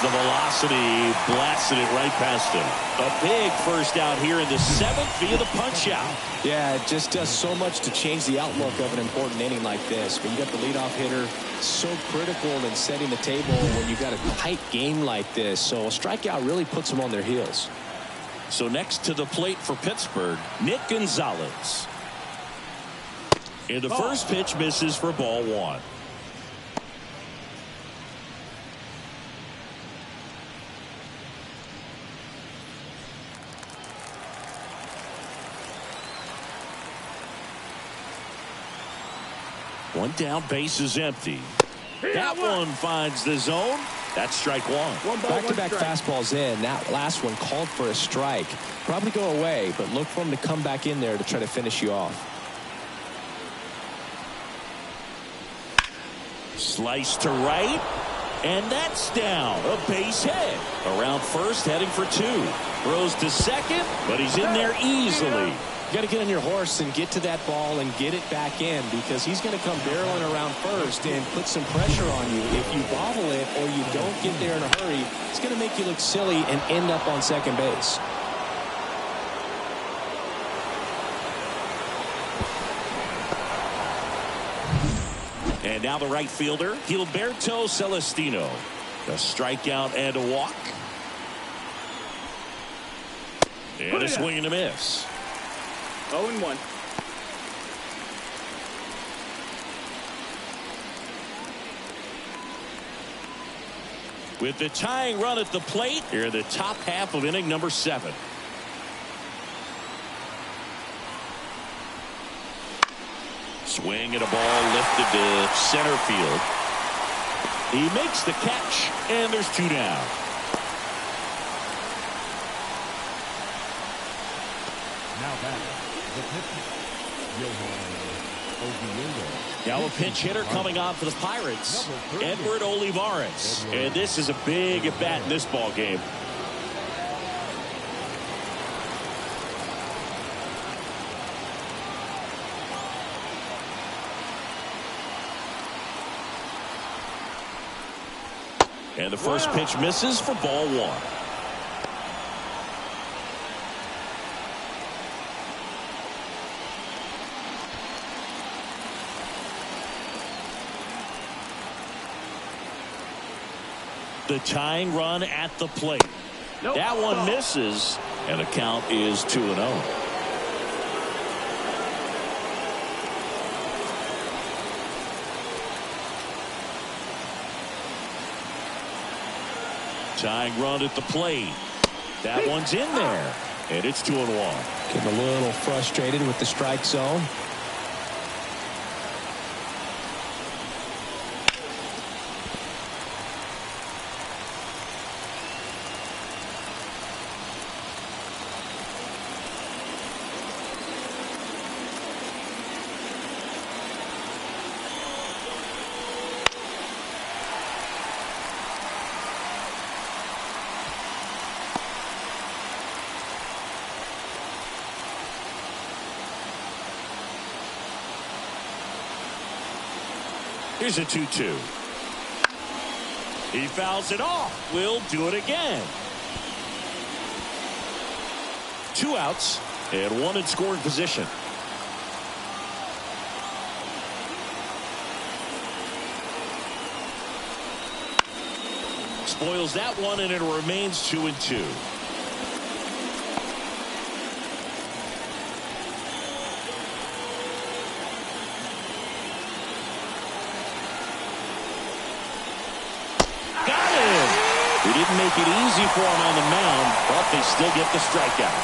The velocity blasted it right past him. A big first out here in the 7th via the punch out. Yeah, it just does so much to change the outlook of an important inning like this. When you got the leadoff hitter, so critical in setting the table when you got a tight game like this. So a strikeout really puts them on their heels. So next to the plate for Pittsburgh, Nick Gonzalez. And the first pitch misses for ball 1. One down, base is empty. That one finds the zone. That's strike 1. Back-to-back fastballs in. That last one called for a strike. Probably go away, but look for him to come back in there to try to finish you off. Slice to right, and that's down. A base hit. Around first, heading for 2. Throws to second, but he's in there easily. You got to get on your horse and get to that ball and get it back in, because he's going to come barreling around first and put some pressure on you. If you bobble it or you don't get there in a hurry, it's going to make you look silly and end up on second base. And now the right fielder, Gilberto Celestino. A strikeout and a walk. And a swing and a miss. 0-1. With the tying run at the plate, here in the top half of inning number 7. Swing and a ball lifted to center field. He makes the catch, and there's 2 down. Now back, the pitcher, Now a pinch hitter coming on for the Pirates, Edward Olivares. And this is a big at bat in this ball game. And the first pitch misses for ball one. The tying run at the plate. Nope. That one misses, and the count is 2-0. Tying run at the plate. That one's in there, and it's 2-1. Getting a little frustrated with the strike zone. Here's a 2-2. He fouls it off. We'll do it again. 2 outs and 1 in scoring position. Spoils that one, and it remains 2-2. Didn't make it easy for him on the mound, but they still get the strikeout.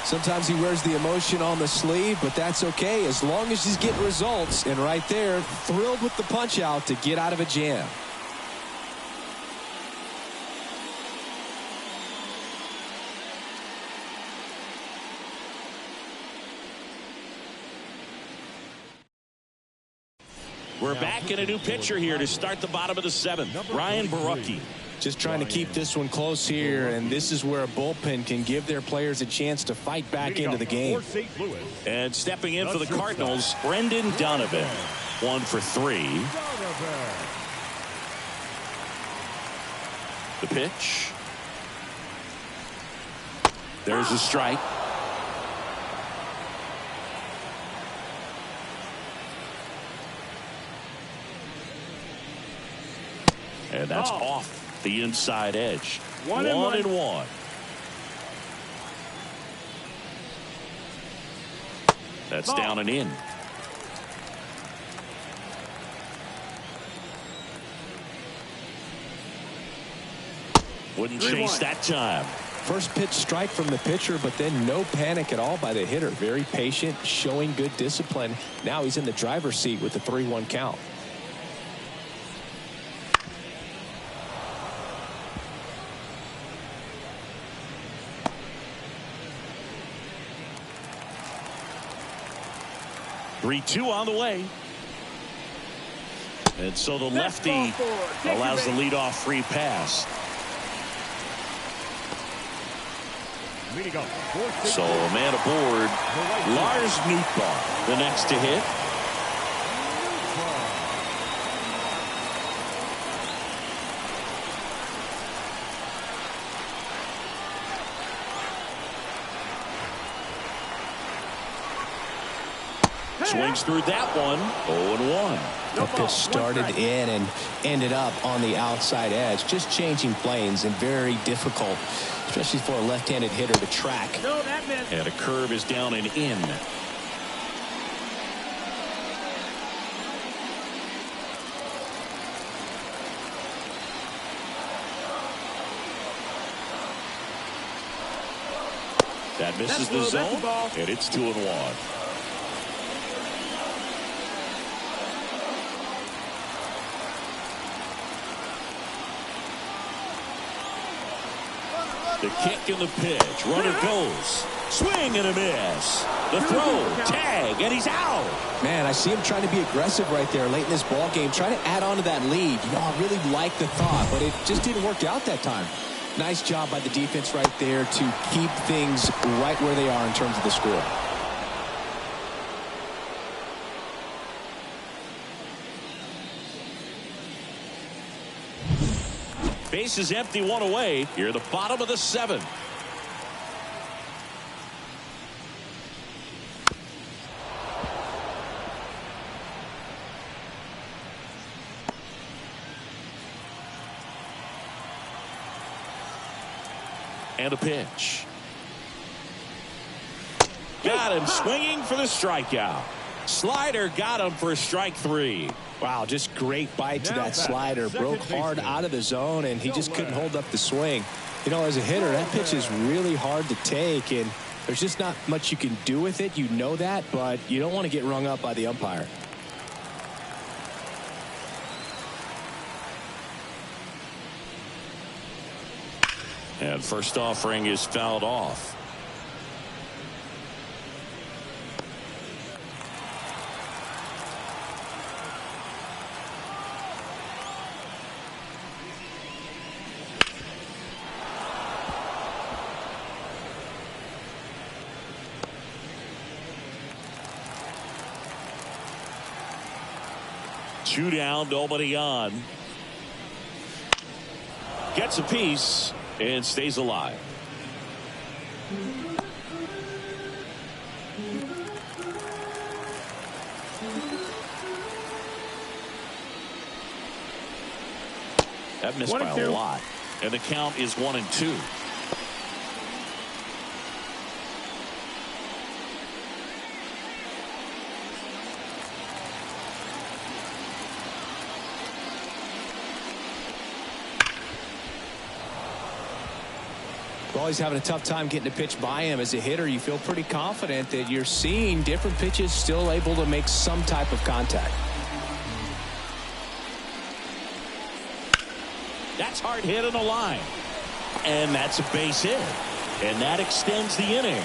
Sometimes he wears the emotion on the sleeve, but that's okay as long as he's getting results. And right there, thrilled with the punch out to get out of a jam. We're back in a new pitcher here to start the bottom of the 7th. Ryan Barucki. Just trying to keep this one close here, and this is where a bullpen can give their players a chance to fight back into the game. And stepping in for the Cardinals, Brendan Donovan. 1 for 3. The pitch. There's a strike. And that's off the inside edge. 1-1. That's down and in. Wouldn't chase that time. First pitch strike from the pitcher, but then no panic at all by the hitter. Very patient, showing good discipline. Now he's in the driver's seat with the 3-1 count. Three-two on the way. And so the lefty allows the leadoff free pass. So a man aboard, Lars Nootbaar, the next to hit. Swings through that one. 0-1. The pitch started in and ended up on the outside edge. Just changing planes and very difficult, especially for a left-handed hitter to track. And a curve is down and in. That misses the zone, and it's 2-1. The kick and the pitch. Runner goes. Swing and a miss. The throw. Tag. And he's out. Man, I see him trying to be aggressive right there late in this ball game. Trying to add on to that lead. You know, I really like the thought, but it just didn't work out that time. Nice job by the defense right there to keep things right where they are in terms of the score. Base is empty, one away. Here at the bottom of the 7th. And a pitch. Got him swinging for the strikeout. Slider got him for strike 3. Wow, just great bite to that slider. Broke hard out of the zone, and he just couldn't hold up the swing. You know, as a hitter, that pitch is really hard to take, and there's just not much you can do with it. You know that, but you don't want to get rung up by the umpire. And first offering is fouled off. Two down, nobody on. Gets a piece and stays alive. That missed by a lot. And the count is 1-2. Well, he's having a tough time getting a pitch by him. As a hitter, you feel pretty confident that you're seeing different pitches still able to make some type of contact. That's hard hit on the line. And that's a base hit. And that extends the inning.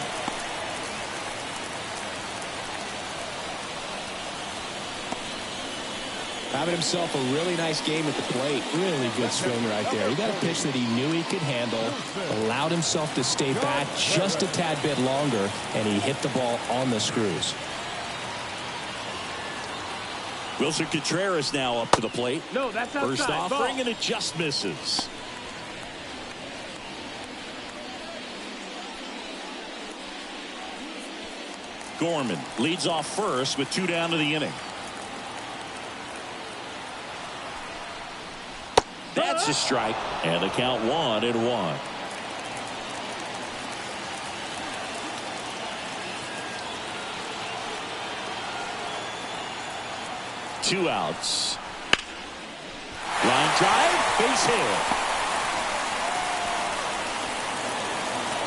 Having himself a really nice game at the plate. Really good swing right there. He got a pitch that he knew he could handle, allowed himself to stay back just a tad bit longer, and he hit the ball on the screws. Wilson Contreras now up to the plate. No, that's outside. First offering, and it just misses. Gorman leads off first with 2 down to the inning. That's a strike, and the count 1-1. Two outs. Line drive, base hit.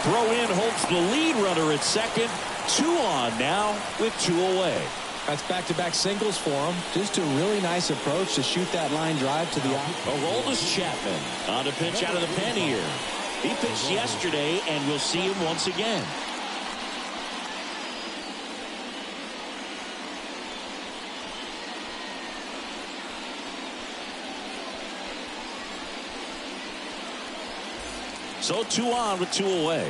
Throw in holds the lead runner at second. 2 on now with 2 away. That's back-to-back singles for him. Just a really nice approach to shoot that line drive to the out. Aroldis Chapman on a pitch out of the pen here. He pitched yesterday, and we'll see him once again. So 2 on with 2 away.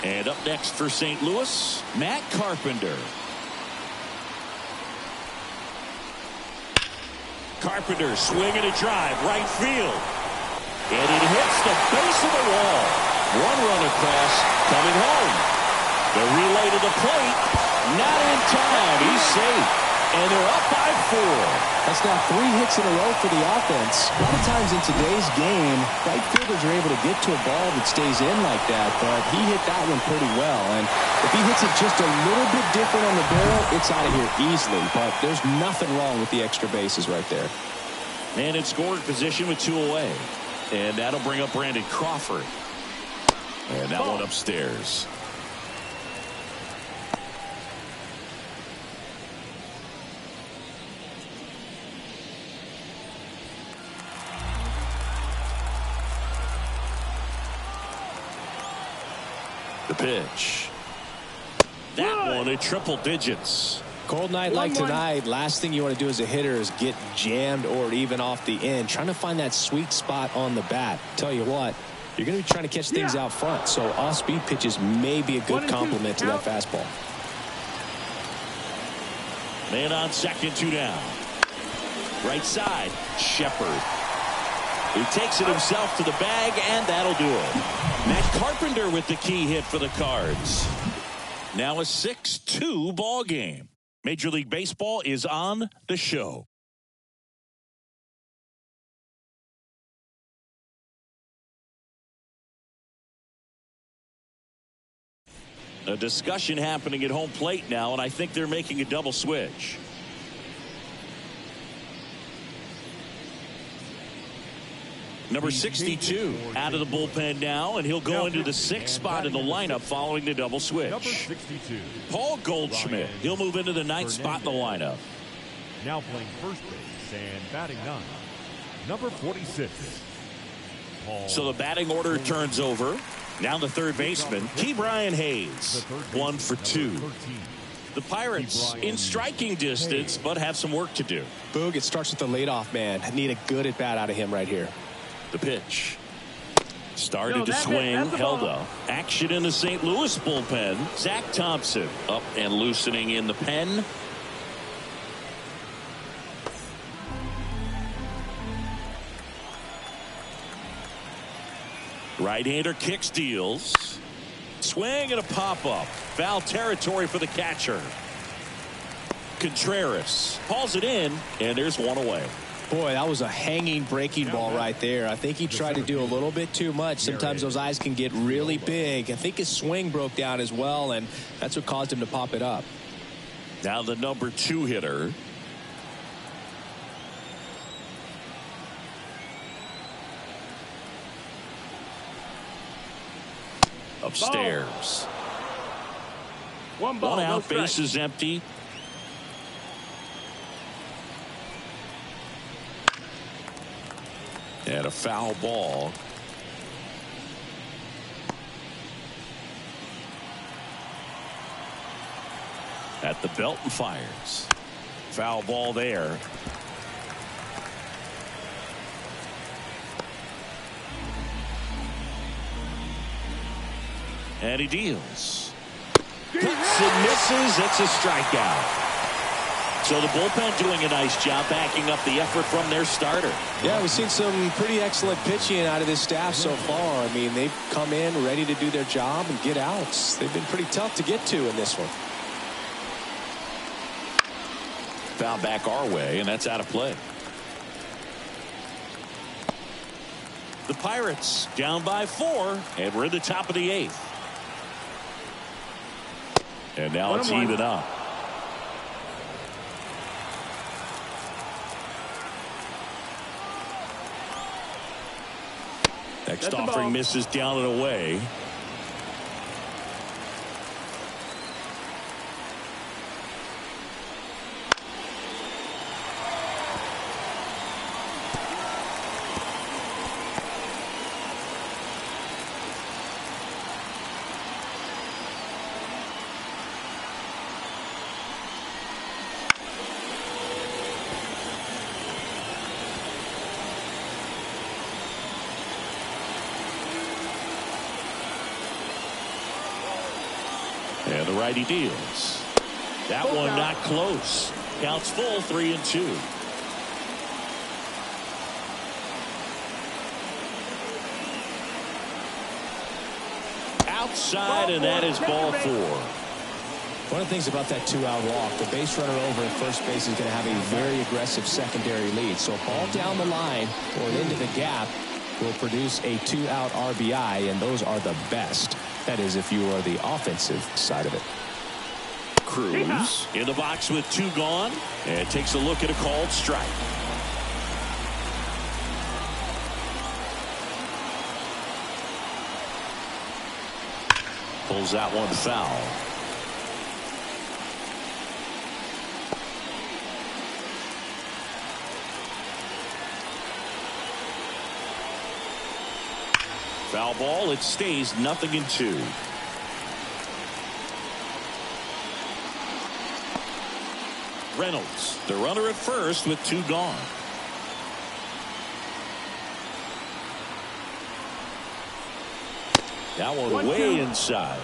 And up next for St. Louis, Matt Carpenter. Carpenter swinging a drive, right field. And it hits the base of the wall. 1 run across, coming home. The relay to the plate, not in time. He's safe. And they're up by 4. That's now 3 hits in a row for the offense. A lot of times in today's game, right fielders are able to get to a ball that stays in like that, but he hit that one pretty well. And if he hits it just a little bit different on the barrel, it's out of here easily. But there's nothing wrong with the extra bases right there. And in scoring position with 2 away. And that'll bring up Brandon Crawford. And that one upstairs. The pitch. That one at triple digits. Cold night like tonight, last thing you want to do as a hitter is get jammed or even off the end. Trying to find that sweet spot on the bat. Tell you what, you're going to be trying to catch things out front, so off-speed pitches may be a good complement to that fastball. Man on second, 2 down. Right side, Shepard. He takes it himself to the bag, and that'll do it. Matt Carpenter with the key hit for the Cards. Now a 6-2 ball game. Major League Baseball is on the show. A discussion happening at home plate now, and I think they're making a double switch. Number 62 out of the bullpen now, and he'll go into the 6th spot in the lineup following the double switch. Number 62. Paul Goldschmidt. He'll move into the 9th spot in the lineup. Now playing first base and batting 9. Number 46. So the batting order turns over. Now the third baseman, Ke'Bryan Hayes, 1 for 2. The Pirates in striking distance, but have some work to do. Boog, it starts with the leadoff man. Need a good at bat out of him right here. The pitch. Started to swing, held up. Action in the St. Louis bullpen. Zach Thompson up and loosening in the pen. Right-hander kicks, deals. Swing and a pop-up. Foul territory for the catcher. Contreras hauls it in, and there's one away. Boy, that was a hanging breaking ball right there. I think he tried to do a little bit too much. Sometimes those eyes can get really big. I think his swing broke down as well, and that's what caused him to pop it up. Now the number 2 hitter. Upstairs. One ball, One out, no strike. base is empty. And a foul ball. At the belt and fires. Foul ball there. And he deals. Cuts and misses. It's a strikeout. So the bullpen doing a nice job backing up the effort from their starter. Yeah, we've seen some pretty excellent pitching out of this staff so far. I mean, they've come in ready to do their job and get outs. They've been pretty tough to get to in this one. Foul back our way, and that's out of play. The Pirates down by 4, and we're in the top of the 8th. And now it's even up. Next offering misses down and away. And the righty deals. That one not close. Counts full, 3-2. Outside, and that is ball 4. One of the things about that 2-out walk, the base runner over at first base is going to have a very aggressive secondary lead. So a ball down the line or into the gap will produce a 2-out RBI, and those are the best. That is, if you are the offensive side of it. Cruz in the box with 2 gone, and takes a look at a called strike. Pulls that one foul. Foul ball. It stays 0-2. Reynolds, the runner at first with 2 gone. That one way inside.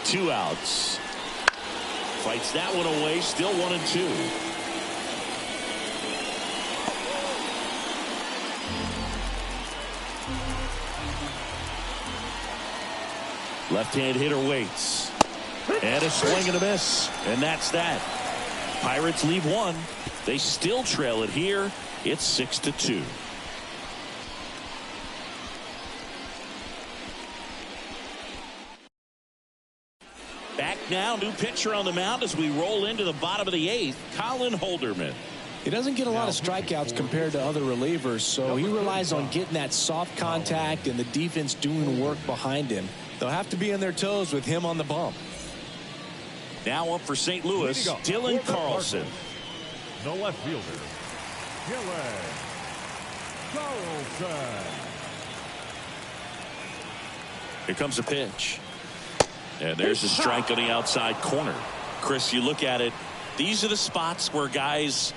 Two outs. Fights that one away. Still 1-2. Left-hand hitter waits. And a swing and a miss. And that's that. Pirates leave one. They still trail it here. It's 6-2. Back now, new pitcher on the mound as we roll into the bottom of the 8th, Colin Holderman. He doesn't get a lot of strikeouts compared to other relievers, so he relies on getting that soft contact and the defense doing work behind him. They'll have to be on their toes with him on the bump. Now up for St. Louis, Dylan Carlson. The left fielder, Dylan Carlson. Here comes a pitch. And there's a strike on the outside corner. Chris, you look at it, these are the spots where guys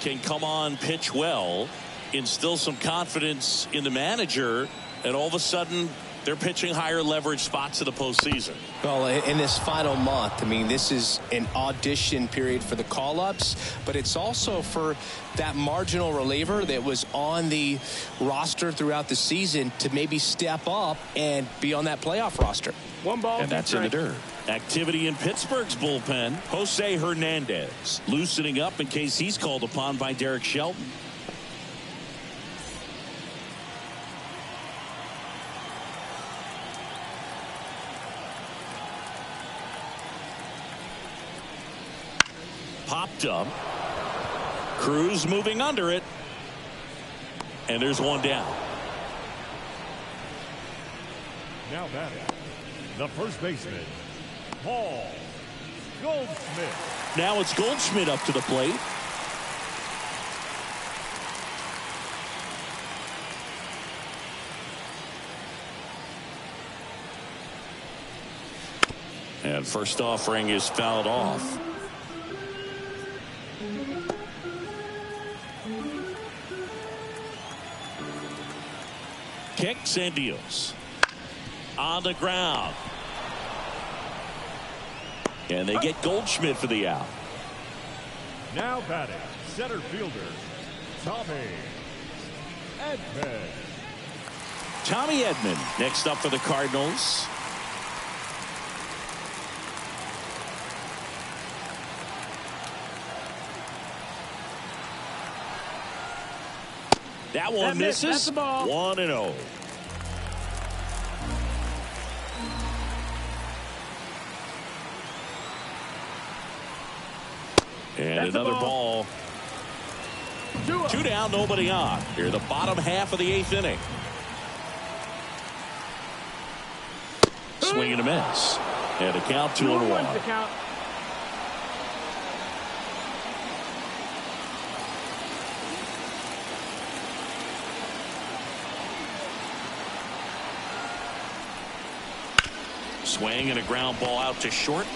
can come on, pitch well, instill some confidence in the manager, and all of a sudden they're pitching higher leverage spots of the postseason. Well, in this final month, I mean, this is an audition period for the call-ups, but it's also for that marginal reliever that was on the roster throughout the season to maybe step up and be on that playoff roster. One ball. And that's in the dirt. Activity in Pittsburgh's bullpen. Jose Hernandez loosening up in case he's called upon by Derek Shelton. Popped up. Cruz moving under it. And there's one down. Now batting, the first baseman, Paul Goldschmidt. Now it's Goldschmidt up to the plate. And first offering is fouled off. Kicks and deals. On the ground. And they get Goldschmidt for the out. Now batting, center fielder, Tommy Edman. Tommy Edman next up for the Cardinals. That one misses. 1-0. And another ball. 2 down, nobody on. Here, the bottom half of the 8th inning. Swing and a miss. And a count 2-1. Swing and a ground ball out to short.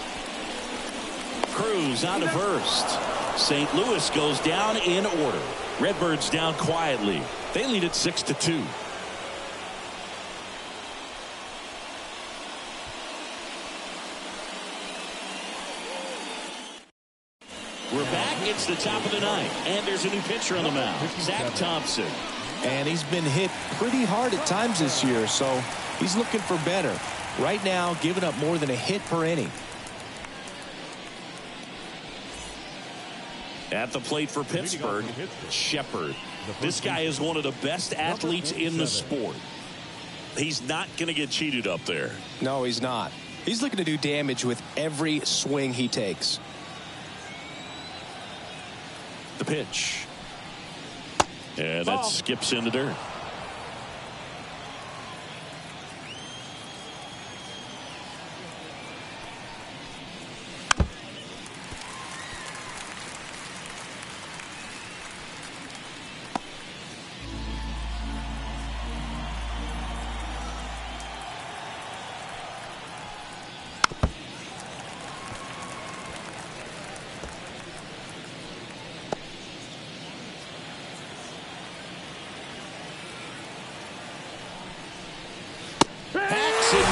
Cruz on to first. St. Louis goes down in order. Redbirds down quietly. They lead at 6-2. We're back. It's the top of the 9th. And there's a new pitcher on the mound. Zach Thompson. And he's been hit pretty hard at times this year, so he's looking for better. Right now, giving up more than a hit per inning. At the plate for Pittsburgh, Shepard. This guy is one of the best athletes in the sport. He's not going to get cheated up there. No, he's not. He's looking to do damage with every swing he takes. The pitch. And that skips in the dirt.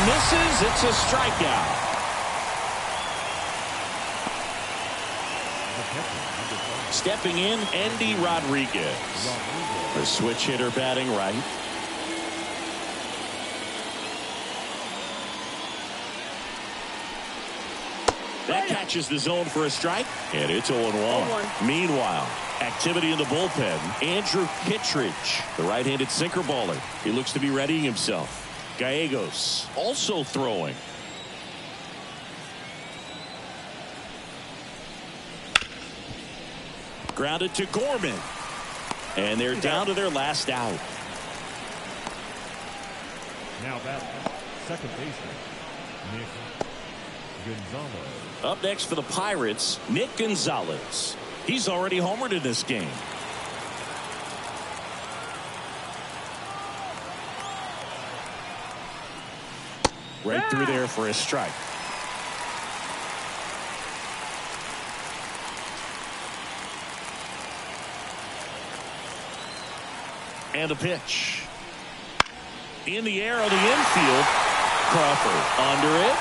Misses. It's a strikeout. Stepping in, Andy Rodriguez. The switch hitter batting right. That catches the zone for a strike, and it's 0-1. Meanwhile, activity in the bullpen. Andrew Kittredge, the right-handed sinker baller. He looks to be readying himself. Gallegos also throwing. Grounded to Gorman. And they're down to their last out. Now batting, second baseman, Nick Gonzalez. Up next for the Pirates, Nick Gonzalez. He's already homered in this game. Right through there for a strike. And a pitch. In the air on the infield. Crawford under it.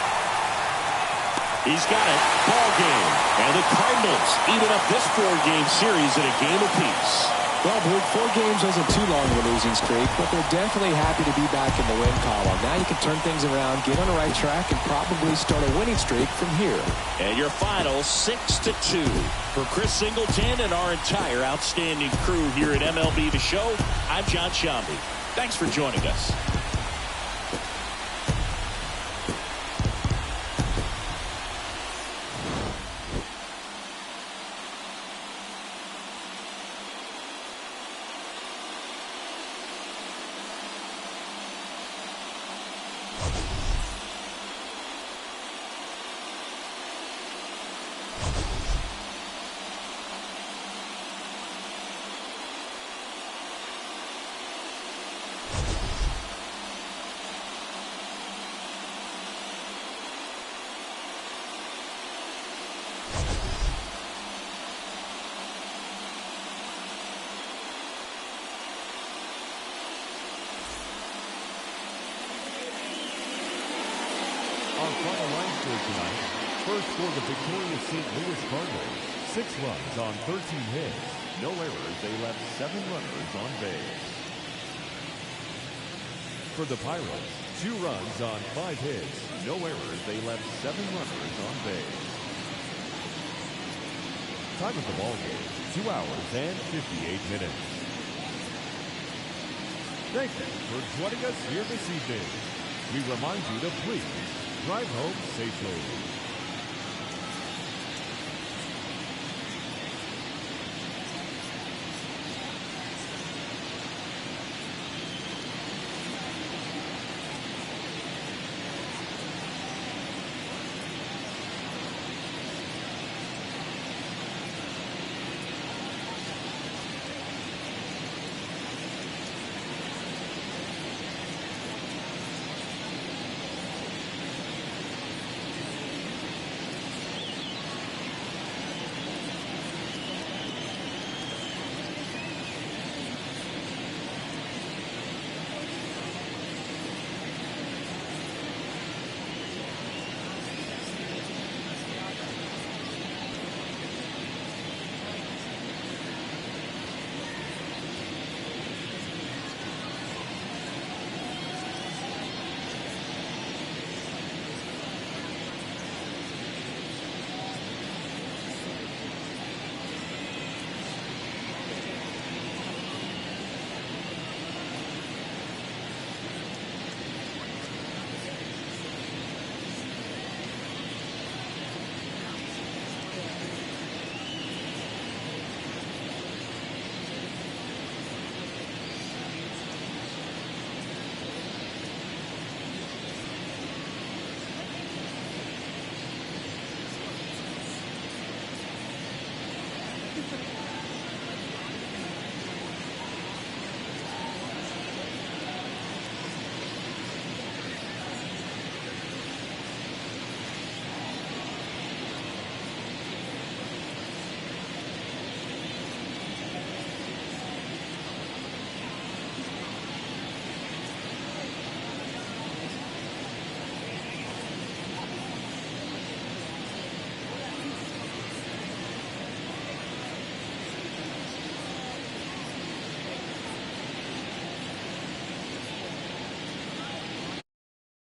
He's got it. Ball game. And the Cardinals even up this 4-game series in a game apiece. Well, Blue, 4 games wasn't too long of a losing streak, but they're definitely happy to be back in the win column. Now you can turn things around, get on the right track, and probably start a winning streak from here. And your final 6-2. For Chris Singleton and our entire outstanding crew here at MLB The Show, I'm John Shambi. Thanks for joining us. Our final line score tonight. First for the victorious St. Louis Cardinals. 6 runs on 13 hits. No errors. They left 7 runners on base. For the Pirates, 2 runs on 5 hits. No errors. They left 7 runners on base. Time of the ball game, 2 hours and 58 minutes. Thank you for joining us here this evening. We remind you to please drive home safely.